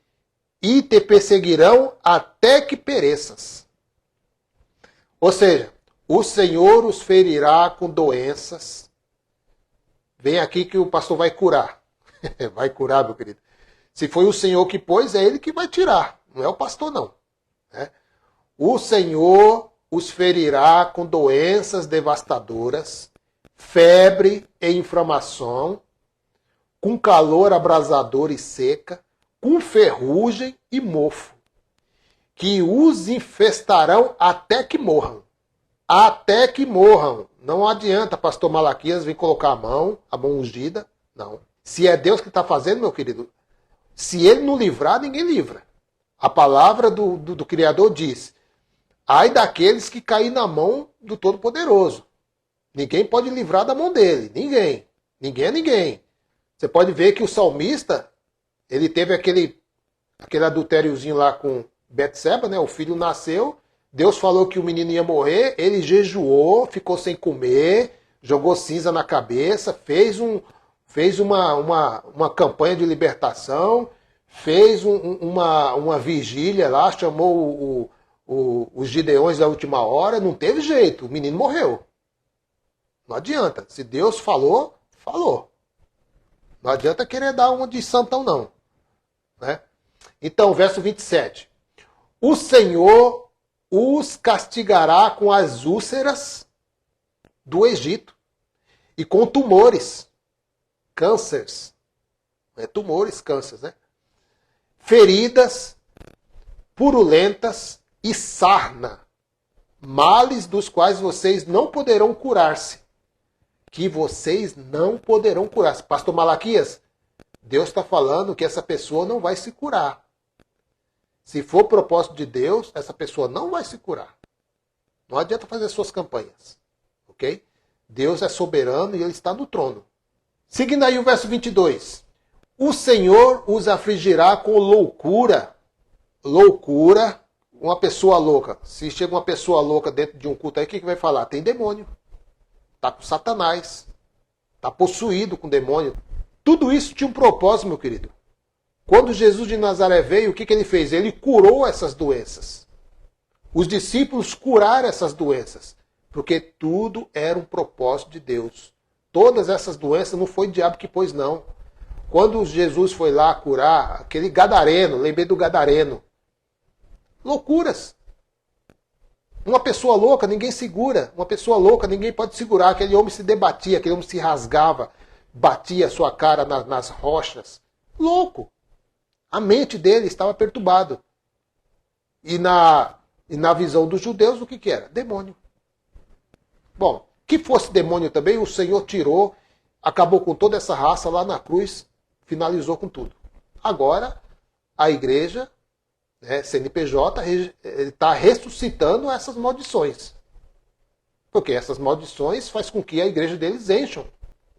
e te perseguirão até que pereças. Ou seja, o Senhor os ferirá com doenças. Vem aqui que o pastor vai curar. Vai curar, meu querido. Se foi o Senhor que pôs, é Ele que vai tirar. Não é o pastor, não. O Senhor os ferirá com doenças devastadoras, febre e inflamação, com calor abrasador e seca, com ferrugem e mofo, que os infestarão até que morram. Até que morram. Não adianta pastor Malaquias vir colocar a mão ungida. Não. Se é Deus que está fazendo, meu querido, se ele não livrar, ninguém livra. A palavra do Criador diz: ai daqueles que caem na mão do Todo-Poderoso. Ninguém pode livrar da mão dele. Ninguém. Ninguém é ninguém. Você pode ver que o salmista, ele teve aquele adultériozinho lá com Betseba, né? O filho nasceu, Deus falou que o menino ia morrer, ele jejuou, ficou sem comer, jogou cinza na cabeça, fez uma campanha de libertação, fez uma vigília lá, chamou os Gideões da última hora, não teve jeito, o menino morreu. Não adianta. Se Deus falou, falou. Não adianta querer dar uma de santão, não. Né? Então, verso 27. O Senhor os castigará com as úlceras do Egito e com tumores, cânceres. Não é tumores, cânceres, né? Feridas purulentas e sarna, males dos quais vocês não poderão curar-se. Que vocês não poderão curar-se. Pastor Malaquias, Deus está falando que essa pessoa não vai se curar. Se for propósito de Deus, essa pessoa não vai se curar. Não adianta fazer suas campanhas. Ok? Deus é soberano e Ele está no trono. Seguindo aí o verso 22. O Senhor os afligirá com loucura. Loucura. Uma pessoa louca. Se chega uma pessoa louca dentro de um culto aí, o que vai falar? Tem demônio. Está com Satanás. Está possuído com demônio. Tudo isso tinha um propósito, meu querido. Quando Jesus de Nazaré veio, o que ele fez? Ele curou essas doenças. Os discípulos curaram essas doenças. Porque tudo era um propósito de Deus. Todas essas doenças não foi o diabo que pôs, não. Quando Jesus foi lá curar aquele gadareno, lembrei do gadareno. Loucuras. Uma pessoa louca, ninguém segura. Uma pessoa louca, ninguém pode segurar. Aquele homem se debatia, aquele homem se rasgava, batia a sua cara nas rochas. Louco. A mente dele estava perturbada. E na visão dos judeus, o que era? Demônio. Bom, que fosse demônio também, o Senhor tirou, acabou com toda essa raça lá na cruz, finalizou com tudo. Agora, a igreja né? CNPJ está ressuscitando essas maldições. Porque essas maldições faz com que a igreja deles encham.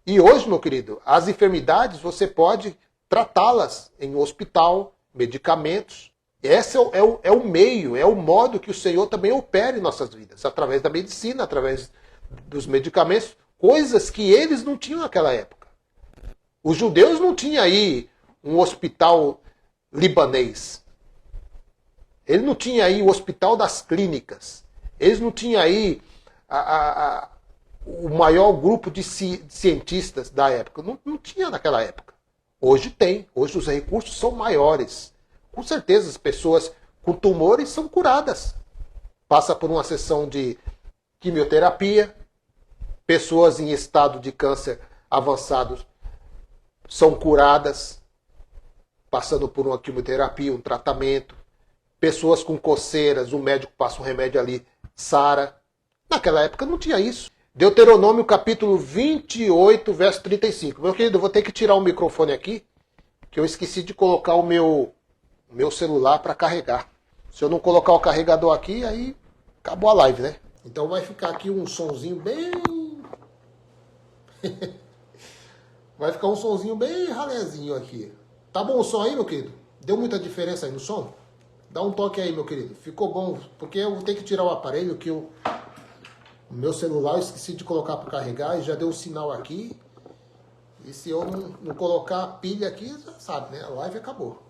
E hoje, meu querido, as enfermidades você pode tratá-las em um hospital, medicamentos. Esse é o meio, é o modo que o Senhor também opera em nossas vidas, através da medicina, através dos medicamentos, coisas que eles não tinham naquela época. Os judeus não tinham aí um hospital libanês. Ele não tinha aí o hospital das clínicas. Eles não tinham aí o maior grupo de cientistas da época. Não tinha naquela época. Hoje tem. Hoje os recursos são maiores. Com certeza as pessoas com tumores são curadas. Passa por uma sessão de quimioterapia. Pessoas em estado de câncer avançado são curadas, passando por uma quimioterapia, um tratamento. Pessoas com coceiras, o médico passa um remédio ali, sara. Naquela época não tinha isso. Deuteronômio capítulo 28, verso 35. Meu querido, eu vou ter que tirar o microfone aqui, que eu esqueci de colocar o meu celular para carregar. Se eu não colocar o carregador aqui, aí acabou a live, né? Então vai ficar aqui um sonzinho bem... vai ficar um sonzinho bem ralezinho aqui. Tá bom o som aí, meu querido? Deu muita diferença aí no som? Dá um toque aí, meu querido. Ficou bom, porque eu vou ter que tirar o aparelho, que o meu celular eu esqueci de colocar para carregar e já deu um sinal aqui. E se eu não colocar a pilha aqui, já sabe, né? A live acabou.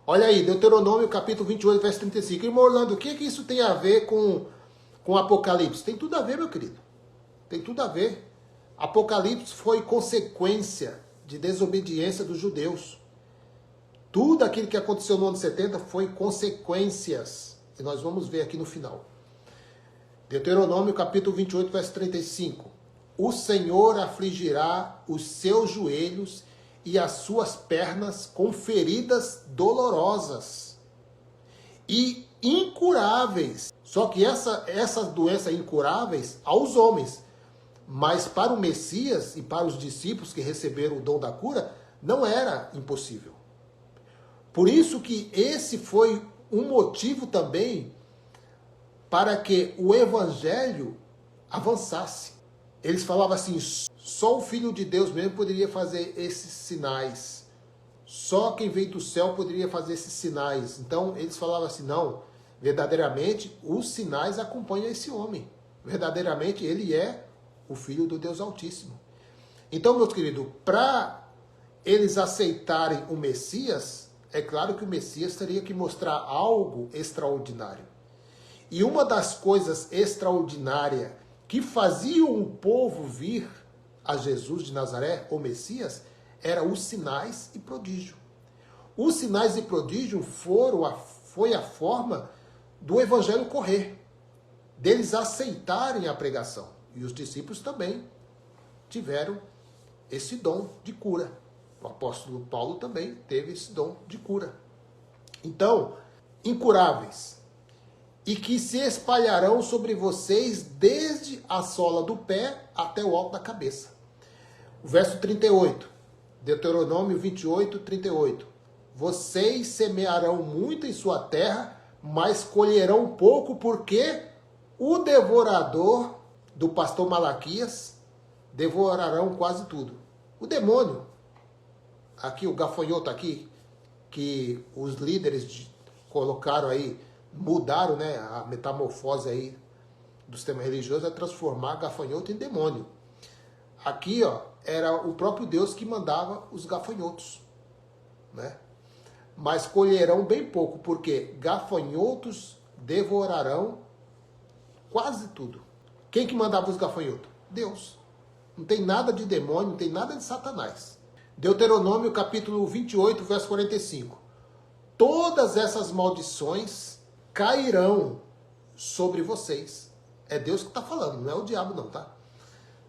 Olha aí, Deuteronômio capítulo 28, verso 35. Irmão Orlando, o que isso tem a ver com Apocalipse? Tem tudo a ver, meu querido. Tem tudo a ver. Apocalipse foi consequência de desobediência dos judeus. Tudo aquilo que aconteceu no ano 70 foi consequências. E nós vamos ver aqui no final. Deuteronômio capítulo 28, verso 35. O Senhor afligirá os seus joelhos e as suas pernas com feridas dolorosas e incuráveis. Só que essas doenças incuráveis aos homens. Mas para o Messias e para os discípulos que receberam o dom da cura, não era impossível. Por isso que esse foi um motivo também para que o evangelho avançasse. Eles falavam assim, só o Filho de Deus mesmo poderia fazer esses sinais. Só quem veio do céu poderia fazer esses sinais. Então eles falavam assim, não, verdadeiramente os sinais acompanham esse homem. Verdadeiramente ele é o Filho do Deus Altíssimo. Então, meus queridos, para eles aceitarem o Messias, é claro que o Messias teria que mostrar algo extraordinário. E uma das coisas extraordinárias que faziam o povo vir a Jesus de Nazaré, o Messias, era os sinais e prodígio. Os sinais e prodígio foi a forma do evangelho correr, deles aceitarem a pregação. E os discípulos também tiveram esse dom de cura. O apóstolo Paulo também teve esse dom de cura. Então, incuráveis, e que se espalharão sobre vocês desde a sola do pé até o alto da cabeça. O verso 38, Deuteronômio 28, 38. Vocês semearão muito em sua terra, mas colherão pouco, porque o devorador do pastor Malaquias devorarão quase tudo. O demônio, aqui o gafanhoto aqui, que os líderes colocaram aí, mudaram, né, a metamorfose aí do sistema religioso é transformar gafanhoto em demônio. Aqui, ó, era o próprio Deus que mandava os gafanhotos, né? Mas colherão bem pouco, porque gafanhotos devorarão quase tudo. Quem que mandava os gafanhotos? Deus. Não tem nada de demônio, não tem nada de Satanás. Deuteronômio capítulo 28, verso 45. Todas essas maldições cairão sobre vocês. É Deus que está falando, não é o diabo não, tá?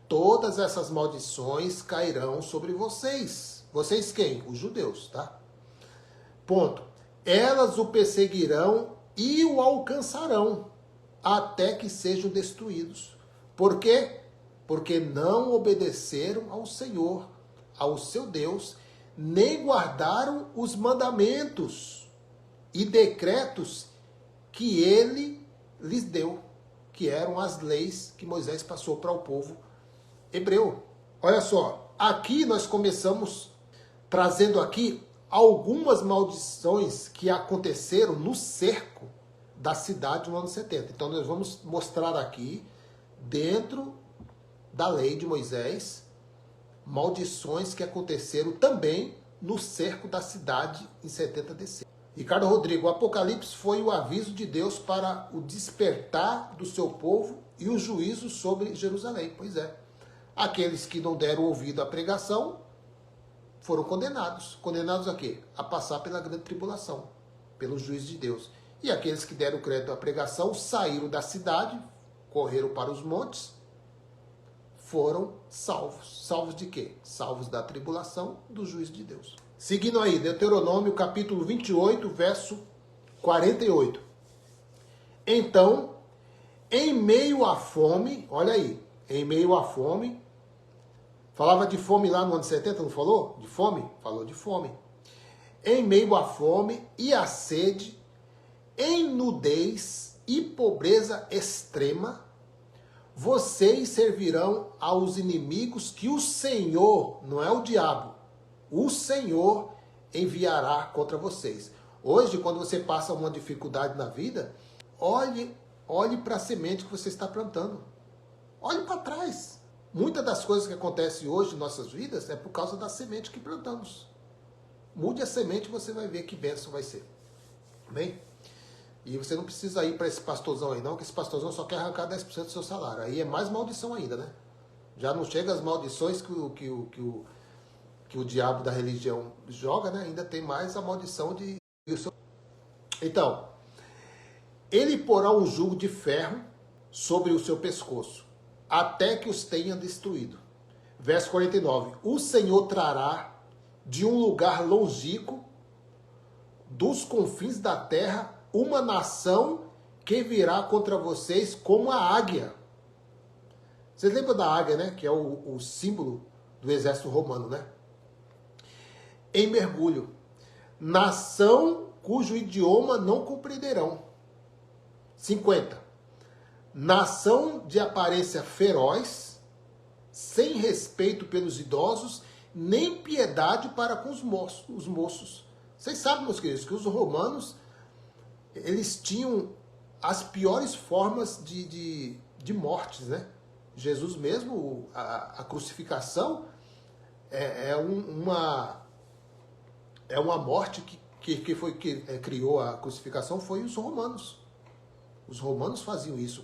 Todas essas maldições cairão sobre vocês. Vocês quem? Os judeus, tá? Ponto. Elas o perseguirão e o alcançarão, até que sejam destruídos. Por quê? Porque não obedeceram ao Senhor, ao seu Deus, nem guardaram os mandamentos e decretos que ele lhes deu, que eram as leis que Moisés passou para o povo hebreu. Olha só, aqui nós começamos trazendo aqui algumas maldições que aconteceram no cerco da cidade no ano 70. Então nós vamos mostrar aqui, dentro da lei de Moisés, maldições que aconteceram também no cerco da cidade em 70 DC. Ricardo Rodrigo, o Apocalipse foi o aviso de Deus para o despertar do seu povo e o juízo sobre Jerusalém. Pois é. Aqueles que não deram ouvido à pregação foram condenados. Condenados a quê? A passar pela grande tribulação, pelo juízo de Deus. E aqueles que deram crédito à pregação saíram da cidade, correram para os montes, foram salvos. Salvos de quê? Salvos da tribulação, do juízo de Deus. Seguindo aí, Deuteronômio capítulo 28, verso 48. Então, em meio à fome, olha aí, em meio à fome, falava de fome lá no ano 70, não falou? De fome? Falou de fome. Em meio à fome e à sede, em nudez e pobreza extrema, vocês servirão aos inimigos que o Senhor, não é o diabo, o Senhor enviará contra vocês. Hoje, quando você passa uma dificuldade na vida, olhe para a semente que você está plantando. Olhe para trás. Muitas das coisas que acontecem hoje em nossas vidas é por causa da semente que plantamos. Mude a semente e você vai ver que bênção vai ser. Bem? E você não precisa ir para esse pastorzão aí não, que esse pastorzão só quer arrancar 10% do seu salário. Aí é mais maldição ainda, né? Já não chega as maldições que o diabo da religião joga, né? Ainda tem mais a maldição de... Então, ele porá um jugo de ferro sobre o seu pescoço, até que os tenha destruído. Verso 49. O Senhor trará de um lugar longínquo, dos confins da terra, uma nação que virá contra vocês como a águia. Vocês lembram da águia, né? Que é o símbolo do exército romano, né? Em mergulho. Nação cujo idioma não compreenderão. 50. Nação de aparência feroz, sem respeito pelos idosos, nem piedade para com os moços. Vocês sabem, meus queridos, que os romanos, eles tinham as piores formas de mortes, né? Jesus mesmo, a crucificação é uma morte que criou a crucificação foi os romanos. Os romanos faziam isso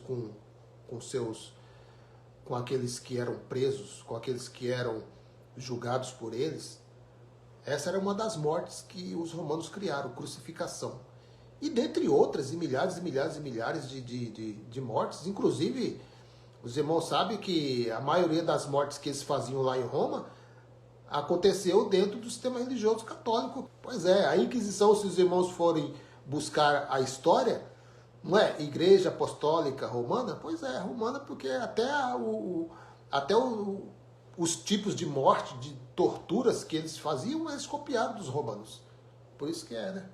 com aqueles que eram presos, com aqueles que eram julgados por eles. Essa era uma das mortes que os romanos criaram, crucificação. E dentre outras, e milhares e milhares e milhares de mortes, inclusive, os irmãos sabem que a maioria das mortes que eles faziam lá em Roma aconteceu dentro do sistema religioso católico. Pois é, a Inquisição, se os irmãos forem buscar a história, não é? Igreja Apostólica Romana? Pois é, romana, porque os tipos de morte, de torturas que eles faziam, eles copiaram dos romanos. Por isso que é, né?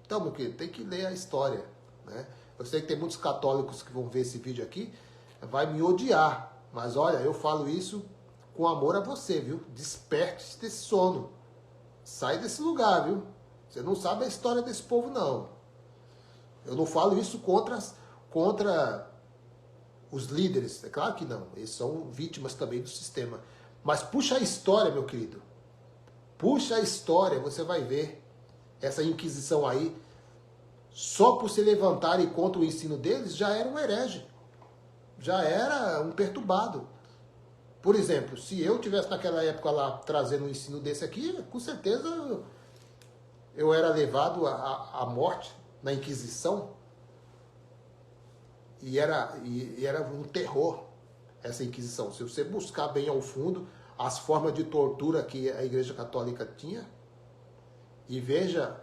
Então, meu querido, tem que ler a história, né? Eu sei que tem muitos católicos que vão ver esse vídeo aqui, vai me odiar, mas olha, eu falo isso com amor a você, viu? Desperte desse sono. Sai desse lugar, viu? Você não sabe a história desse povo, não. Eu não falo isso contra os líderes, é claro que não. Eles são vítimas também do sistema. Mas puxa a história, meu querido. Puxa a história, você vai ver essa Inquisição aí. Só por se levantarem contra o ensino deles, já era um herege. Já era um perturbado. Por exemplo, se eu tivesse naquela época lá trazendo um ensino desse aqui, com certeza eu era levado à morte na Inquisição. E era um terror essa Inquisição. Se você buscar bem ao fundo as formas de tortura que a Igreja Católica tinha, e veja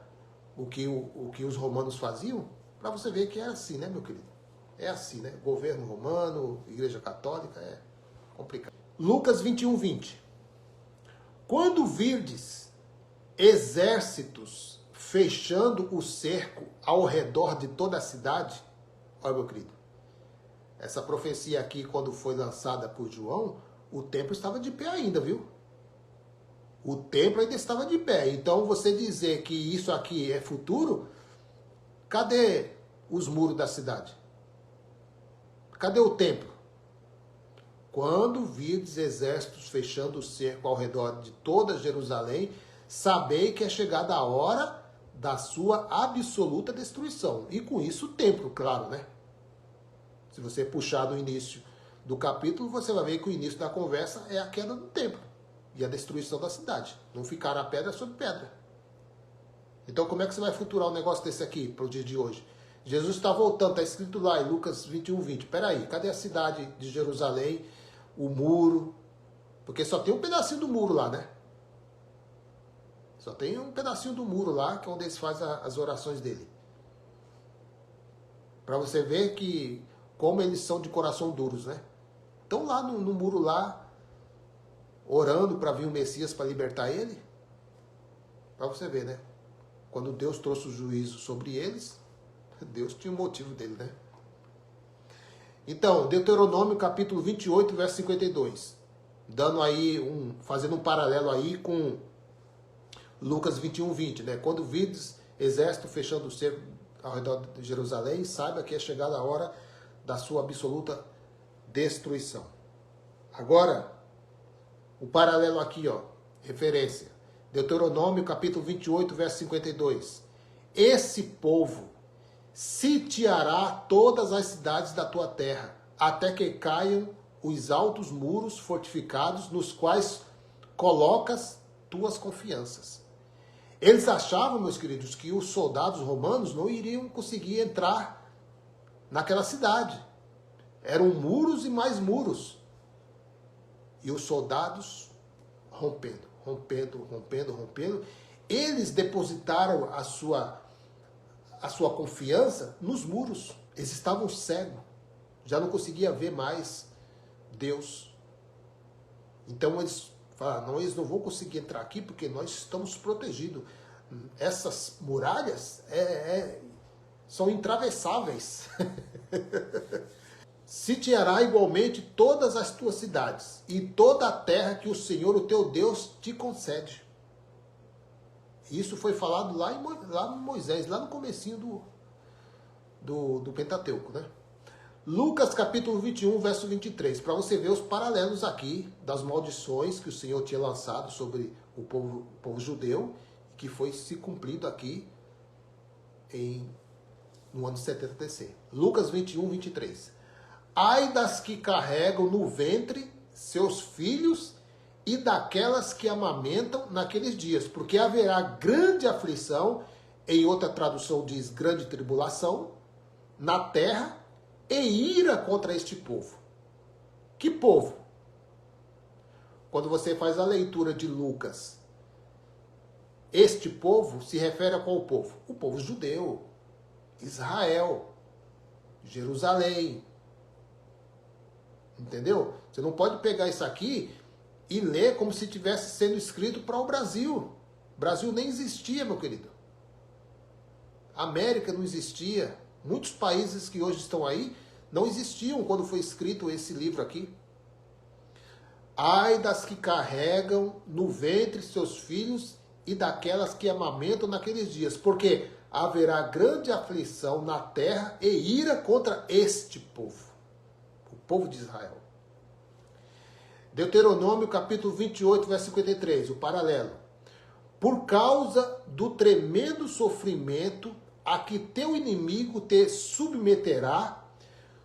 o que os romanos faziam, para você ver que é assim, né, meu querido? É assim, né? Governo romano, Igreja Católica, é complicado. Lucas 21:20. Quando virdes exércitos fechando o cerco ao redor de toda a cidade. Olha, meu querido, essa profecia aqui, quando foi lançada por João, o templo estava de pé ainda, viu? O templo ainda estava de pé. Então, você dizer que isso aqui é futuro, cadê os muros da cidade? Cadê o templo? Quando virdes exércitos fechando o cerco ao redor de toda Jerusalém, sabei que é chegada a hora da sua absoluta destruição. E com isso o templo, claro, né? Se você puxar do início do capítulo, você vai ver que o início da conversa é a queda do templo e a destruição da cidade. Não ficará pedra sobre pedra. Então como é que você vai futurar um negócio desse aqui para o dia de hoje? Jesus está voltando, está escrito lá em Lucas 21:20. Peraí, cadê a cidade de Jerusalém? O muro? Porque só tem um pedacinho do muro lá, né? Só tem um pedacinho do muro lá, que é onde eles fazem as orações dele. Para você ver que como eles são de coração duros, né? Estão lá no muro lá, orando para vir o Messias para libertar ele. Para você ver, né? Quando Deus trouxe o juízo sobre eles, Deus tinha um motivo dele, né? Então, Deuteronômio capítulo 28, verso 52. Dando aí fazendo um paralelo aí com Lucas 21:20, né? Quando vides exército fechando o cerco ao redor de Jerusalém, saiba que é chegada a hora da sua absoluta destruição. Agora, o paralelo aqui, ó, referência. Deuteronômio capítulo 28, verso 52. Esse povo sitiará todas as cidades da tua terra, até que caiam os altos muros fortificados nos quais colocas tuas confianças. Eles achavam, meus queridos, que os soldados romanos não iriam conseguir entrar naquela cidade. Eram muros e mais muros. E os soldados rompendo. Eles depositaram a sua confiança nos muros. Eles estavam cegos. Já não conseguia ver mais Deus. Então eles falaram, não, eles não vão conseguir entrar aqui porque nós estamos protegidos. Essas muralhas são intravessáveis. Sitiará igualmente todas as tuas cidades e toda a terra que o Senhor, o teu Deus, te concede. Isso foi falado lá em Moisés, lá no comecinho do Pentateuco, né? Lucas capítulo 21, verso 23, para você ver os paralelos aqui das maldições que o Senhor tinha lançado sobre o povo judeu, que foi se cumprido aqui no ano 70 DC. Lucas 21, 23. Ai das que carregam no ventre seus filhos e daquelas que amamentam naqueles dias, porque haverá grande aflição, em outra tradução diz grande tribulação, na terra, e ira contra este povo. Que povo? Quando você faz a leitura de Lucas, este povo se refere a qual povo? O povo judeu, Israel, Jerusalém. Entendeu? Você não pode pegar isso aqui e ler como se estivesse sendo escrito para o Brasil. O Brasil nem existia, meu querido. A América não existia. Muitos países que hoje estão aí não existiam quando foi escrito esse livro aqui. Ai das que carregam no ventre seus filhos e daquelas que amamentam naqueles dias, porque haverá grande aflição na terra e ira contra este povo, o povo de Israel. Deuteronômio capítulo 28, verso 53, o paralelo. Por causa do tremendo sofrimento a que teu inimigo te submeterá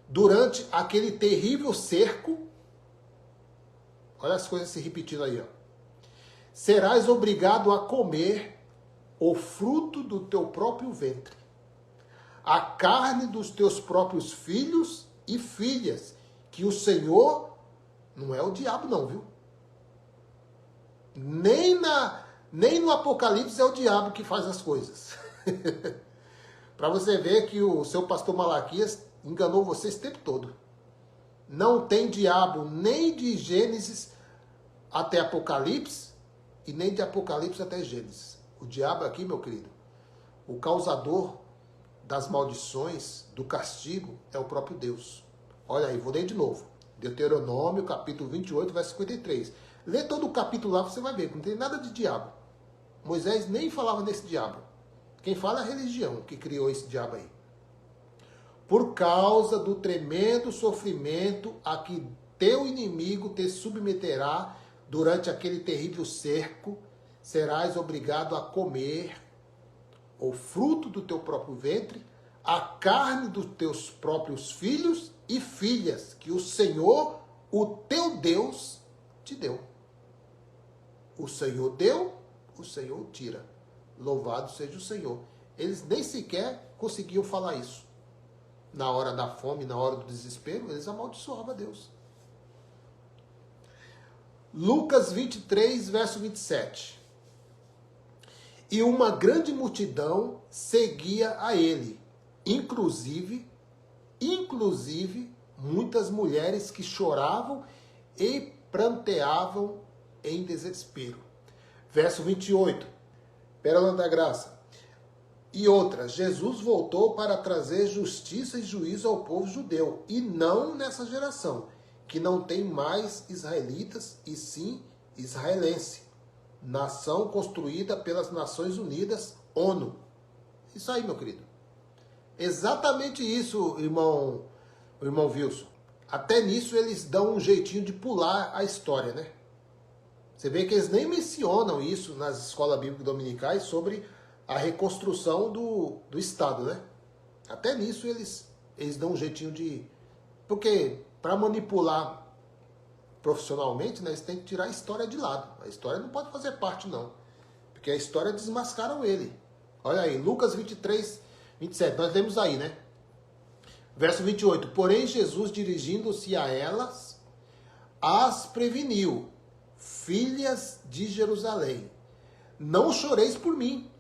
durante aquele terrível cerco. Olha as coisas se repetindo aí, ó. Serás obrigado a comer o fruto do teu próprio ventre, a carne dos teus próprios filhos e filhas, que o Senhor, não é o diabo não, viu? Nem no Apocalipse é o diabo que faz as coisas. Para você ver que o seu pastor Malaquias enganou você esse tempo todo. Não tem diabo nem de Gênesis até Apocalipse e nem de Apocalipse até Gênesis. O diabo aqui, meu querido, O causador das maldições, do castigo, é o próprio Deus. Olha aí, vou ler de novo. Deuteronômio, capítulo 28, verso 53. Lê todo o capítulo lá, você vai ver que não tem nada de diabo. Moisés nem falava nesse diabo. Quem fala é a religião que criou esse diabo aí. Por causa do tremendo sofrimento a que teu inimigo te submeterá durante aquele terrível cerco, serás obrigado a comer o fruto do teu próprio ventre, a carne dos teus próprios filhos e filhas, que o Senhor, o teu Deus, te deu. O Senhor deu, o Senhor tira. Louvado seja o Senhor. Eles nem sequer conseguiam falar isso. Na hora da fome, na hora do desespero, eles amaldiçoavam a Deus. Lucas 23, verso 27. E uma grande multidão seguia a ele, inclusive muitas mulheres que choravam e pranteavam em desespero. Verso 28, Pérola da Graça. E outra, Jesus voltou para trazer justiça e juízo ao povo judeu, e não nessa geração, que não tem mais israelitas, e sim israelense. Nação construída pelas Nações Unidas, ONU. Isso aí, meu querido. Exatamente isso, irmão Wilson. Até nisso eles dão um jeitinho de pular a história, né? Você vê que eles nem mencionam isso nas escolas bíblicas dominicais sobre a reconstrução do Estado, né? Até nisso eles dão um jeitinho de... Porque para manipular profissionalmente, né, eles têm que tirar a história de lado. A história não pode fazer parte, não. Porque a história desmascaram ele. Olha aí, Lucas 23, 27. Nós lemos aí, né? Verso 28. Porém, Jesus, dirigindo-se a elas, as preveniu. Filhas de Jerusalém, não choreis por mim.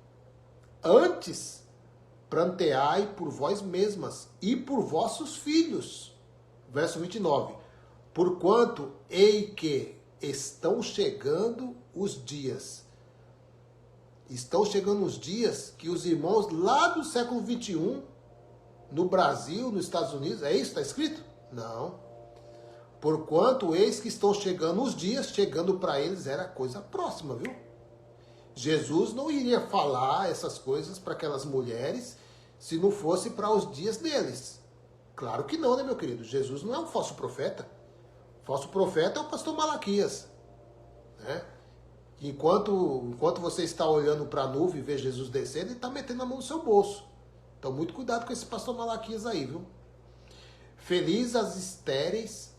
Antes, pranteai por vós mesmas e por vossos filhos. Verso 29. Porquanto, ei que estão chegando os dias. Estão chegando os dias que os irmãos lá do século 21, no Brasil, nos Estados Unidos, é isso que está escrito? Não. Porquanto, eis que estão chegando os dias, chegando para eles era coisa próxima, viu? Jesus não iria falar essas coisas para aquelas mulheres se não fosse para os dias deles. Claro que não, né, meu querido? Jesus não é um falso profeta. O falso profeta é o pastor Malaquias, né? Enquanto você está olhando para a nuvem e vê Jesus descendo, ele está metendo a mão no seu bolso. Então, muito cuidado com esse pastor Malaquias aí, viu? Feliz as estéreis,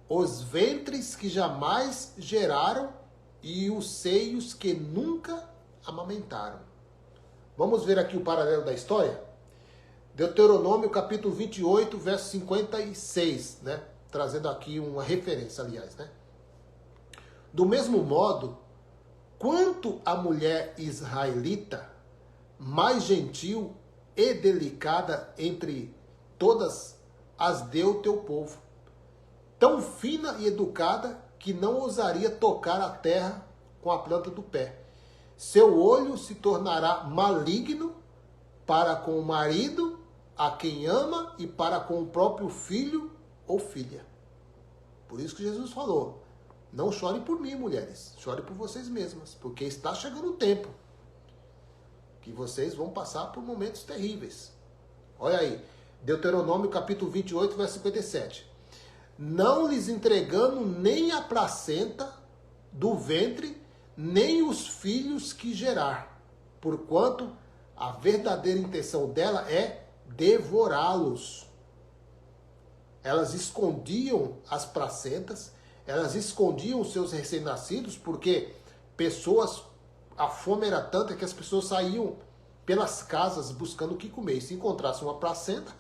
os ventres que jamais geraram e os seios que nunca amamentaram. Vamos ver aqui o paralelo da história? Deuteronômio capítulo 28, verso 56, né? Trazendo aqui uma referência, aliás, né? Do mesmo modo, quanto a mulher israelita, mais gentil e delicada entre todas as deu teu povo, tão fina e educada que não ousaria tocar a terra com a planta do pé. Seu olho se tornará maligno para com o marido, a quem ama, e para com o próprio filho ou filha. Por isso que Jesus falou, não chorem por mim, mulheres, chorem por vocês mesmas, porque está chegando o tempo que vocês vão passar por momentos terríveis. Olha aí, Deuteronômio capítulo 28, verso 57. Não lhes entregando nem a placenta do ventre, nem os filhos que gerar, porquanto a verdadeira intenção dela é devorá-los. Elas escondiam as placentas, elas escondiam os seus recém-nascidos, porque a fome era tanta que as pessoas saíam pelas casas buscando o que comer. E se encontrasse uma placenta,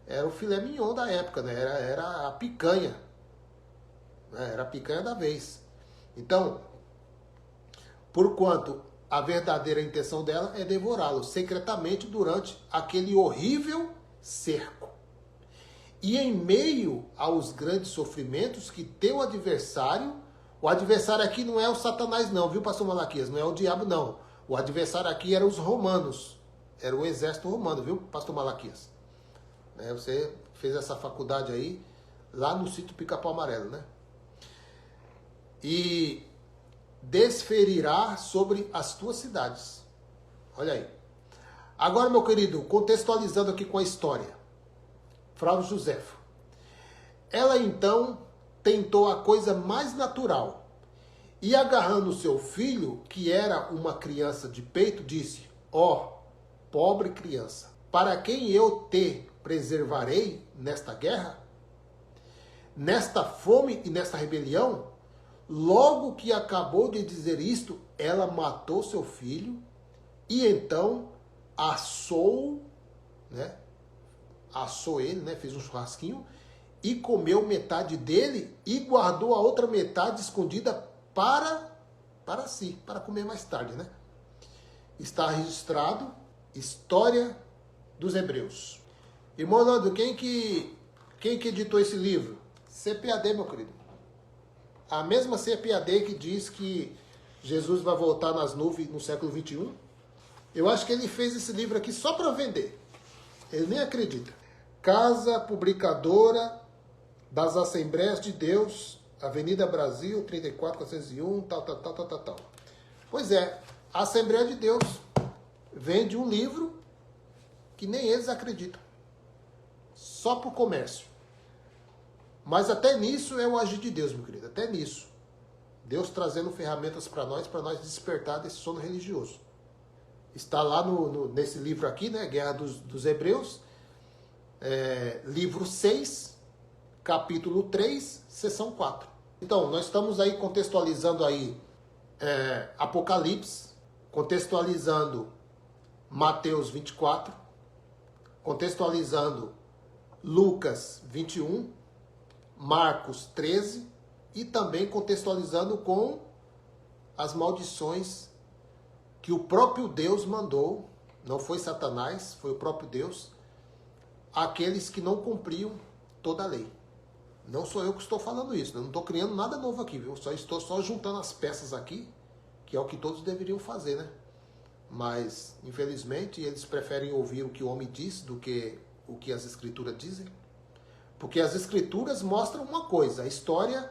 era o filé mignon da época, né? Era a picanha. Era a picanha da vez. Então, porquanto a verdadeira intenção dela é devorá-lo secretamente durante aquele horrível cerco. E em meio aos grandes sofrimentos que teu adversário, o adversário aqui não é o Satanás não, viu, pastor Malaquias? Não é o diabo não. O adversário aqui eram os romanos. Era o exército romano, viu, pastor Malaquias? Você fez essa faculdade aí, lá no sítio Pica-Pau Amarelo, né? E desferirá sobre as tuas cidades. Olha aí. Agora, meu querido, contextualizando aqui com a história. Flávio Josefo. Ela então tentou a coisa mais natural. E agarrando seu filho, que era uma criança de peito, disse: ó, pobre criança, para quem eu te preservarei nesta guerra? Nesta fome e nesta rebelião? Logo que acabou de dizer isto, ela matou seu filho e então assou, né? Assou ele, né? Fez um churrasquinho e comeu metade dele e guardou a outra metade escondida para si, para comer mais tarde, né? Está registrado História dos Hebreus. Irmão Nando, quem que editou esse livro? CPAD, meu querido. A mesma CPAD que diz que Jesus vai voltar nas nuvens no século 21. Eu acho que ele fez esse livro aqui só para vender. Ele nem acredita. Casa Publicadora das Assembleias de Deus, Avenida Brasil, 34401, tal. Pois é, a Assembleia de Deus vende um livro que nem eles acreditam. Só para o comércio. Mas até nisso é o agir de Deus, meu querido. Até nisso. Deus trazendo ferramentas para nós despertar desse sono religioso. Está lá nesse livro aqui, né? Guerra dos Hebreus. Livro 6, capítulo 3, seção 4. Então, nós estamos aí contextualizando aí Apocalipse, contextualizando Mateus 24, contextualizando Lucas 21, Marcos 13 e também contextualizando com as maldições que o próprio Deus mandou, não foi Satanás, foi o próprio Deus, àqueles que não cumpriam toda a lei. Não sou eu que estou falando isso, não estou criando nada novo aqui, viu? Estou só juntando as peças aqui, que é o que todos deveriam fazer, né? Mas, infelizmente, eles preferem ouvir o que o homem diz do que o que as escrituras dizem. Porque as escrituras mostram uma coisa, a história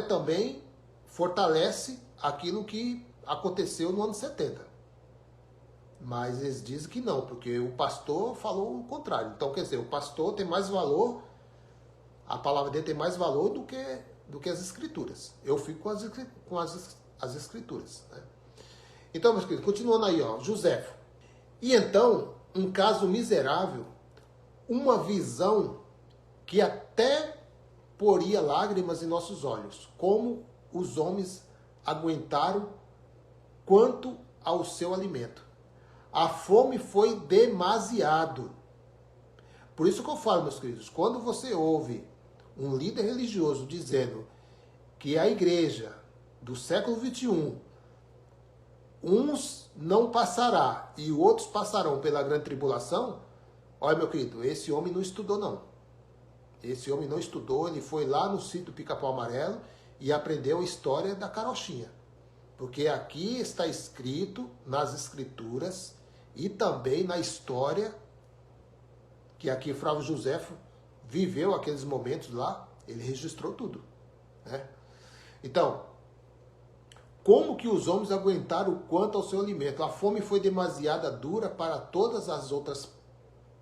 também fortalece aquilo que aconteceu no ano 70. Mas eles dizem que não, porque o pastor falou o contrário. Então, quer dizer, o pastor tem mais valor, a palavra dele tem mais valor do que as escrituras. Eu fico com as escrituras, né? Então, meus queridos, continuando aí, ó, Josefo. E então, um caso miserável, uma visão que até poria lágrimas em nossos olhos, como os homens aguentaram quanto ao seu alimento. A fome foi demasiado. Por isso que eu falo, meus queridos, quando você ouve um líder religioso dizendo que a igreja do século 21, uns não passará e outros passarão pela grande tribulação, olha, meu querido, esse homem não estudou, não. Esse homem não estudou, ele foi lá no sítio do Pica-Pau Amarelo e aprendeu a história da carochinha. Porque aqui está escrito nas escrituras e também na história que aqui Flávio Josefo viveu aqueles momentos lá, ele registrou tudo, né? Então, como que os homens aguentaram quanto ao seu alimento? A fome foi demasiada dura para todas as outras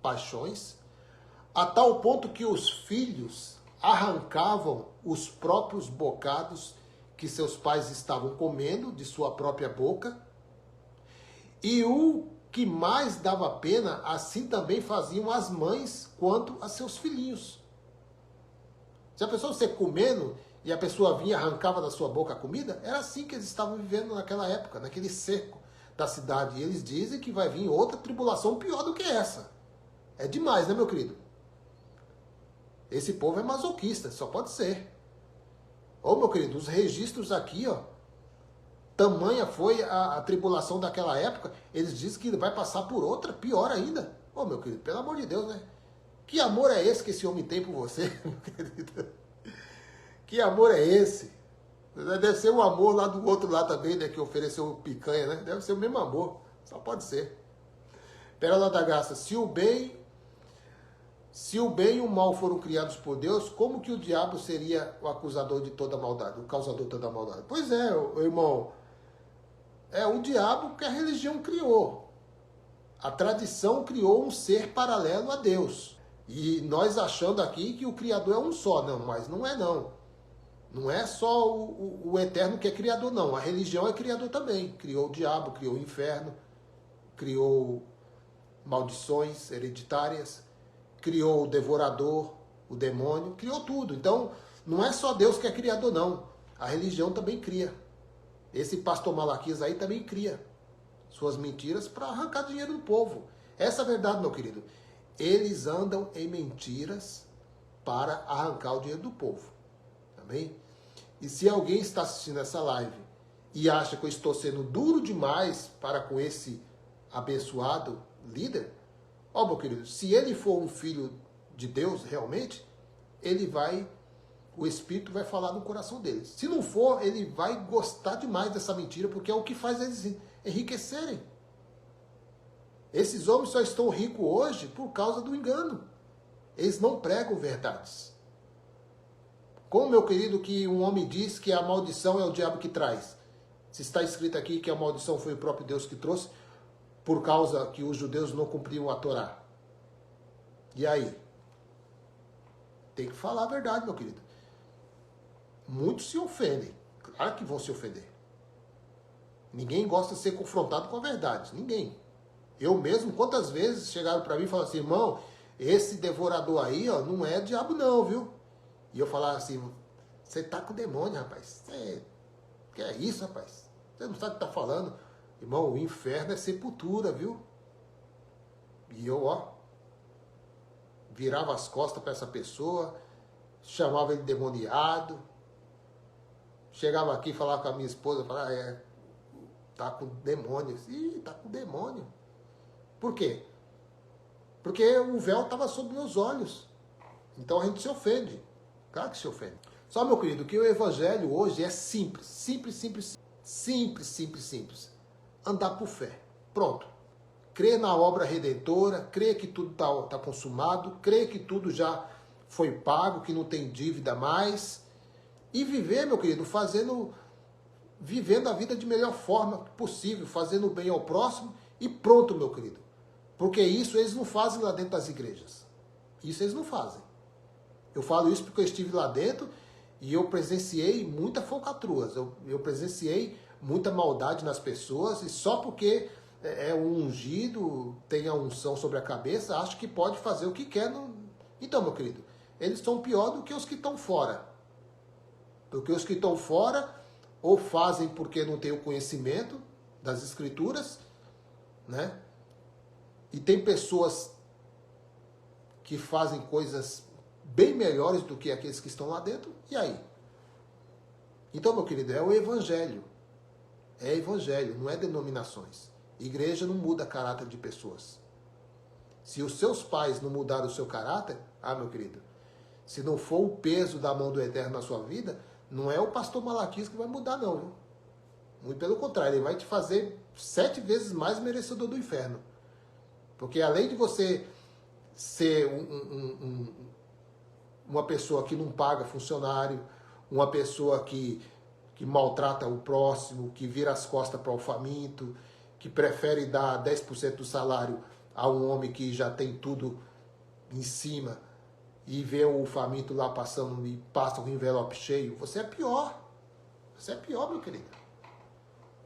paixões, a tal ponto que os filhos arrancavam os próprios bocados que seus pais estavam comendo de sua própria boca, e o que mais dava pena, assim também faziam as mães quanto a seus filhinhos. Se a pessoa você comendo e a pessoa vinha e arrancava da sua boca a comida, era assim que eles estavam vivendo naquela época, naquele cerco da cidade. E eles dizem que vai vir outra tribulação pior do que essa. É demais, né, meu querido? Esse povo é masoquista, só pode ser. Ô, meu querido, os registros aqui, ó, tamanha foi a tribulação daquela época, eles dizem que vai passar por outra, pior ainda. Ô, meu querido, pelo amor de Deus, né? Que amor é esse que esse homem tem por você, meu querido? Que amor é esse? Deve ser o amor lá do outro lá também, né? Que ofereceu picanha, né? Deve ser o mesmo amor. Só pode ser. Pérola da Graça, se o bem e o mal foram criados por Deus, como que o diabo seria o acusador de toda maldade, o causador de toda maldade? Pois é, irmão, é o diabo que a religião criou. A tradição criou um ser paralelo a Deus. E nós achando aqui que o Criador é um só. Não, mas não é não. Não é só o Eterno que é Criador, não. A religião é Criador também. Criou o diabo, criou o inferno, criou maldições hereditárias, criou o devorador, o demônio, criou tudo. Então, não é só Deus que é Criador, não. A religião também cria. Esse pastor Malaquias aí também cria suas mentiras para arrancar dinheiro do povo. Essa é a verdade, meu querido. Eles andam em mentiras para arrancar o dinheiro do povo. Amém? E se alguém está assistindo essa live e acha que eu estou sendo duro demais para com esse abençoado líder, ó, meu querido, se ele for um filho de Deus realmente, o Espírito vai falar no coração dele. Se não for, ele vai gostar demais dessa mentira, porque é o que faz eles enriquecerem. Esses homens só estão ricos hoje por causa do engano. Eles não pregam verdades. Como, meu querido, que um homem diz que a maldição é o diabo que traz? Se está escrito aqui que a maldição foi o próprio Deus que trouxe, por causa que os judeus não cumpriam a Torá. E aí? Tem que falar a verdade, meu querido. Muitos se ofendem. Claro que vão se ofender. Ninguém gosta de ser confrontado com a verdade. Ninguém. Eu mesmo, quantas vezes chegaram para mim e falaram assim, irmão, esse devorador aí, ó, não é diabo não, viu? E eu falava assim, você tá com o demônio, rapaz. Que é isso, rapaz? Você não sabe o que tá falando. Irmão, o inferno é sepultura, viu? E eu, ó, virava as costas para essa pessoa, chamava ele de demoniado, chegava aqui e falava com a minha esposa, falava, tá com demônio. Ih, tá com demônio. Por quê? Porque o véu estava sobre meus olhos. Então a gente se ofende. Claro que se ofende. Só, meu querido, que o evangelho hoje é simples. Simples. Andar por fé. Pronto. Crer na obra redentora, crer que tudo tá consumado, crer que tudo já foi pago, que não tem dívida mais. E viver, meu querido, vivendo a vida de melhor forma possível, fazendo o bem ao próximo e pronto, meu querido. Porque isso eles não fazem lá dentro das igrejas. Isso eles não fazem. Eu falo isso porque eu estive lá dentro e eu presenciei muita falcatrua. Eu presenciei muita maldade nas pessoas e só porque é um ungido, tem a unção sobre a cabeça, acha que pode fazer o que quer. Então, meu querido, eles são pior do que os que estão fora. Porque os que estão fora ou fazem porque não têm o conhecimento das escrituras, né? E tem pessoas que fazem coisas bem melhores do que aqueles que estão lá dentro. E aí? Então, meu querido, é o evangelho. É evangelho, não é denominações. Igreja não muda caráter de pessoas. Se os seus pais não mudaram o seu caráter, meu querido, se não for o peso da mão do Eterno na sua vida, não é o pastor Malaquias que vai mudar, não. Viu? Muito pelo contrário, ele vai te fazer 7 vezes mais merecedor do inferno. Porque além de você ser uma pessoa que não paga funcionário, uma pessoa que maltrata o próximo, que vira as costas para o faminto, que prefere dar 10% do salário a um homem que já tem tudo em cima e vê o faminto lá passando e passa o envelope cheio, você é pior. Você é pior, meu querido.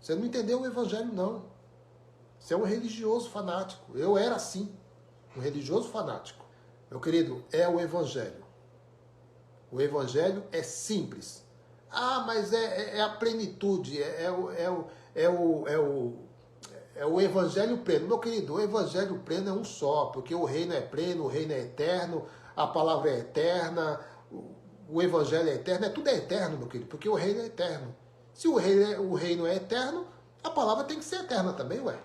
Você não entendeu o evangelho, não. Você é um religioso fanático. Eu era assim, um religioso fanático. Meu querido, é o evangelho. O evangelho é simples. Mas é a plenitude, é o evangelho pleno. Meu querido, o evangelho pleno é um só, porque o reino é pleno, o reino é eterno, a palavra é eterna, o evangelho é eterno, tudo é eterno, meu querido, porque o reino é eterno. Se o reino é eterno, a palavra tem que ser eterna também, ué.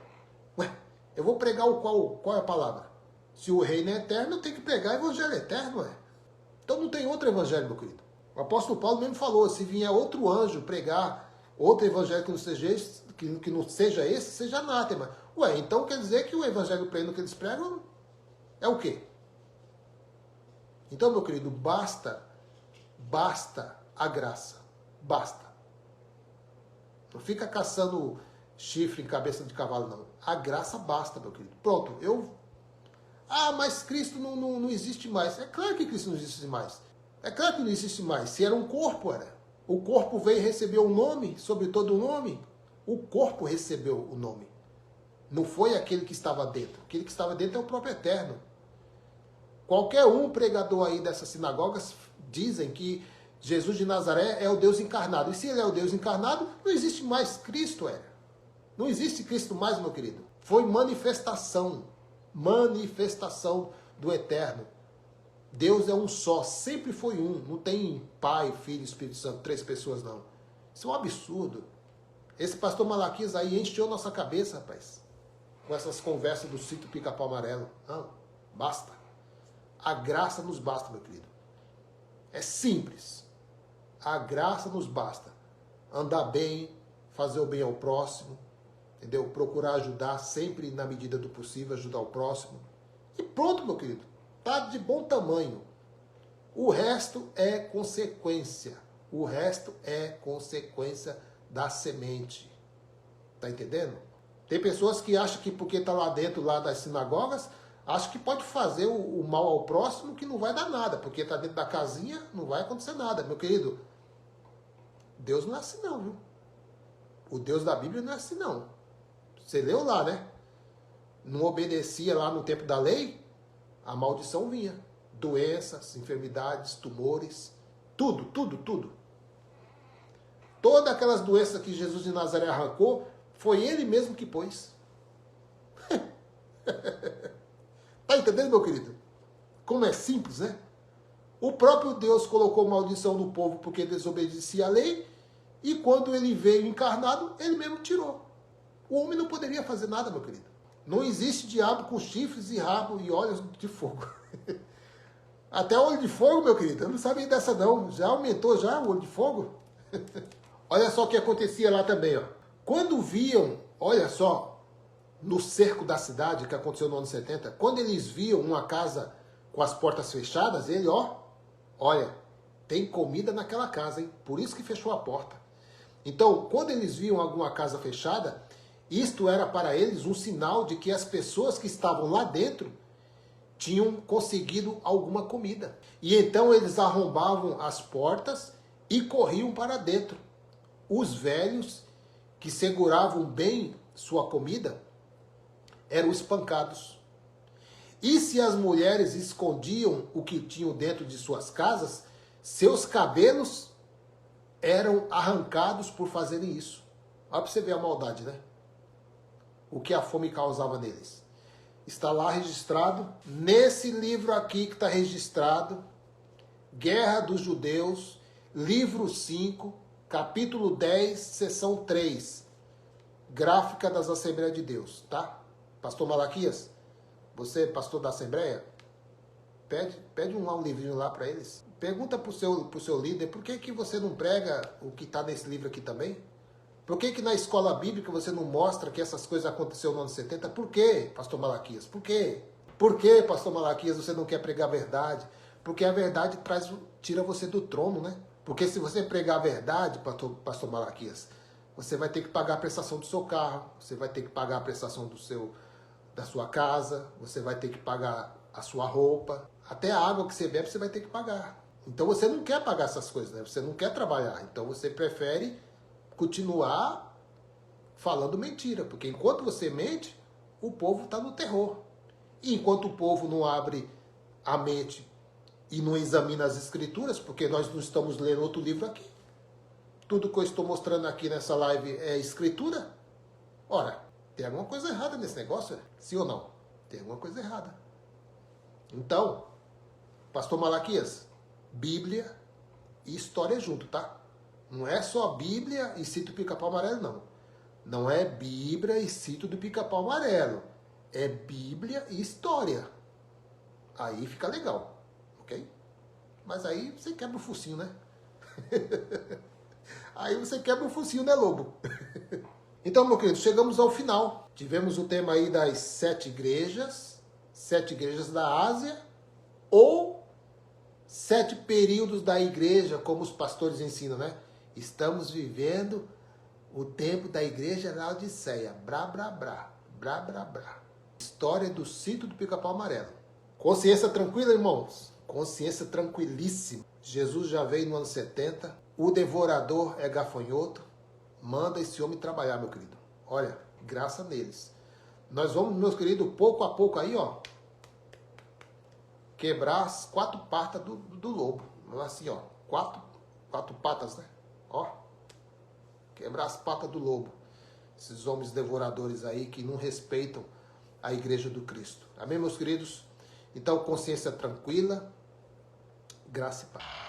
Eu vou pregar qual é a palavra? Se o reino é eterno, eu tenho que pregar o evangelho eterno, ué. Então não tem outro evangelho, meu querido. O apóstolo Paulo mesmo falou, se vier outro anjo pregar outro evangelho que não seja esse, seja anátema. Ué, então quer dizer que o evangelho pleno que eles pregam é o quê? Então, meu querido, basta a graça. Basta. Não fica caçando chifre em cabeça de cavalo, não. A graça basta, meu querido. Pronto, mas Cristo não existe mais. É claro que Cristo não existe mais. É claro que não existe mais. Se era um corpo, era. O corpo veio e recebeu um nome, sobre todo o nome. O corpo recebeu o nome. Não foi aquele que estava dentro. Aquele que estava dentro é o próprio Eterno. Qualquer um pregador aí dessas sinagogas dizem que Jesus de Nazaré é o Deus encarnado. E se ele é o Deus encarnado, não existe mais Cristo, era. Não existe Cristo mais, meu querido. Foi manifestação do Eterno. Deus é um só, sempre foi um. Não tem Pai, Filho e Espírito Santo, 3 pessoas, não. Isso é um absurdo. Esse pastor Malaquias aí encheu nossa cabeça, rapaz. Com essas conversas do sítio Pica-Pau Amarelo. Não, basta. A graça nos basta, meu querido. É simples. A graça nos basta. Andar bem, fazer o bem ao próximo, entendeu? Procurar ajudar sempre na medida do possível, ajudar o próximo. E pronto, meu querido. Tá de bom tamanho. O resto é consequência. O resto é consequência da semente. Tá entendendo? Tem pessoas que acham que porque tá lá dentro lá das sinagogas, acham que pode fazer o mal ao próximo que não vai dar nada. Porque tá dentro da casinha, não vai acontecer nada. Meu querido, Deus não é assim não, viu? O Deus da Bíblia não é assim não. Você leu lá, né? Não obedecia lá no tempo da lei, a maldição vinha. Doenças, enfermidades, tumores, tudo. Todas aquelas doenças que Jesus de Nazaré arrancou, foi ele mesmo que pôs. Tá entendendo, meu querido? Como é simples, né? O próprio Deus colocou maldição no povo porque desobedecia a lei, e quando ele veio encarnado, ele mesmo tirou. O homem não poderia fazer nada, meu querido. Não existe diabo com chifres e rabo e olhos de fogo. Até olho de fogo, meu querido, eu não sabia dessa não. Já aumentou já o olho de fogo? Olha só o que acontecia lá também, ó. Quando viam, olha só, no cerco da cidade, que aconteceu no ano 70, quando eles viam uma casa com as portas fechadas, ele, olha, tem comida naquela casa, hein? Por isso que fechou a porta. Então, quando eles viam alguma casa fechada, isto era para eles um sinal de que as pessoas que estavam lá dentro tinham conseguido alguma comida. E então eles arrombavam as portas e corriam para dentro. Os velhos que seguravam bem sua comida eram espancados. E se as mulheres escondiam o que tinham dentro de suas casas, seus cabelos eram arrancados por fazerem isso. Olha para você ver a maldade, né? O que a fome causava neles. Está lá registrado, nesse livro aqui que está registrado, Guerra dos Judeus, livro 5, capítulo 10, seção 3, gráfica das Assembleias de Deus, tá? Pastor Malaquias, você, pastor da Assembleia, pede um livrinho lá para eles. Pergunta pro seu líder, por que você não prega o que está nesse livro aqui também? Por que na escola bíblica você não mostra que essas coisas aconteceram no ano 70? Por quê, pastor Malaquias? Por quê? Por que, pastor Malaquias, você não quer pregar a verdade? Porque a verdade tira você do trono, né? Porque se você pregar a verdade, pastor Malaquias, você vai ter que pagar a prestação do seu carro, você vai ter que pagar a prestação da sua casa, você vai ter que pagar a sua roupa, até a água que você bebe você vai ter que pagar. Então você não quer pagar essas coisas, né? Você não quer trabalhar, então você prefere continuar falando mentira, porque enquanto você mente, o povo está no terror. E enquanto o povo não abre a mente e não examina as escrituras, porque nós não estamos lendo outro livro aqui, tudo que eu estou mostrando aqui nessa live é escritura, ora, tem alguma coisa errada nesse negócio, sim ou não? Tem alguma coisa errada. Então, pastor Malaquias, Bíblia e história junto, tá? Não é só Bíblia e sítio do Pica-Pau Amarelo, não. Não é Bíblia e sítio do Pica-Pau Amarelo. É Bíblia e história. Aí fica legal, ok? Mas aí você quebra o focinho, né? Aí você quebra o focinho, né, lobo? Então, meu querido, chegamos ao final. Tivemos o tema aí das 7 igrejas da Ásia, ou 7 períodos da igreja, como os pastores ensinam, né? Estamos vivendo o tempo da igreja na Laodiceia. Brá, brá, brá. Brá, brá, brá. História do sítio do Pica-Pau Amarelo. Consciência tranquila, irmãos? Consciência tranquilíssima. Jesus já veio no ano 70. O devorador é gafanhoto. Manda esse homem trabalhar, meu querido. Olha, graça neles. Nós vamos, meus queridos, pouco a pouco aí, ó, quebrar as 4 patas do lobo. Assim, ó, quatro patas, né? Ó, quebrar as patas do lobo. Esses homens devoradores aí que não respeitam a igreja do Cristo. Amém, meus queridos? Então, consciência tranquila, graça e paz.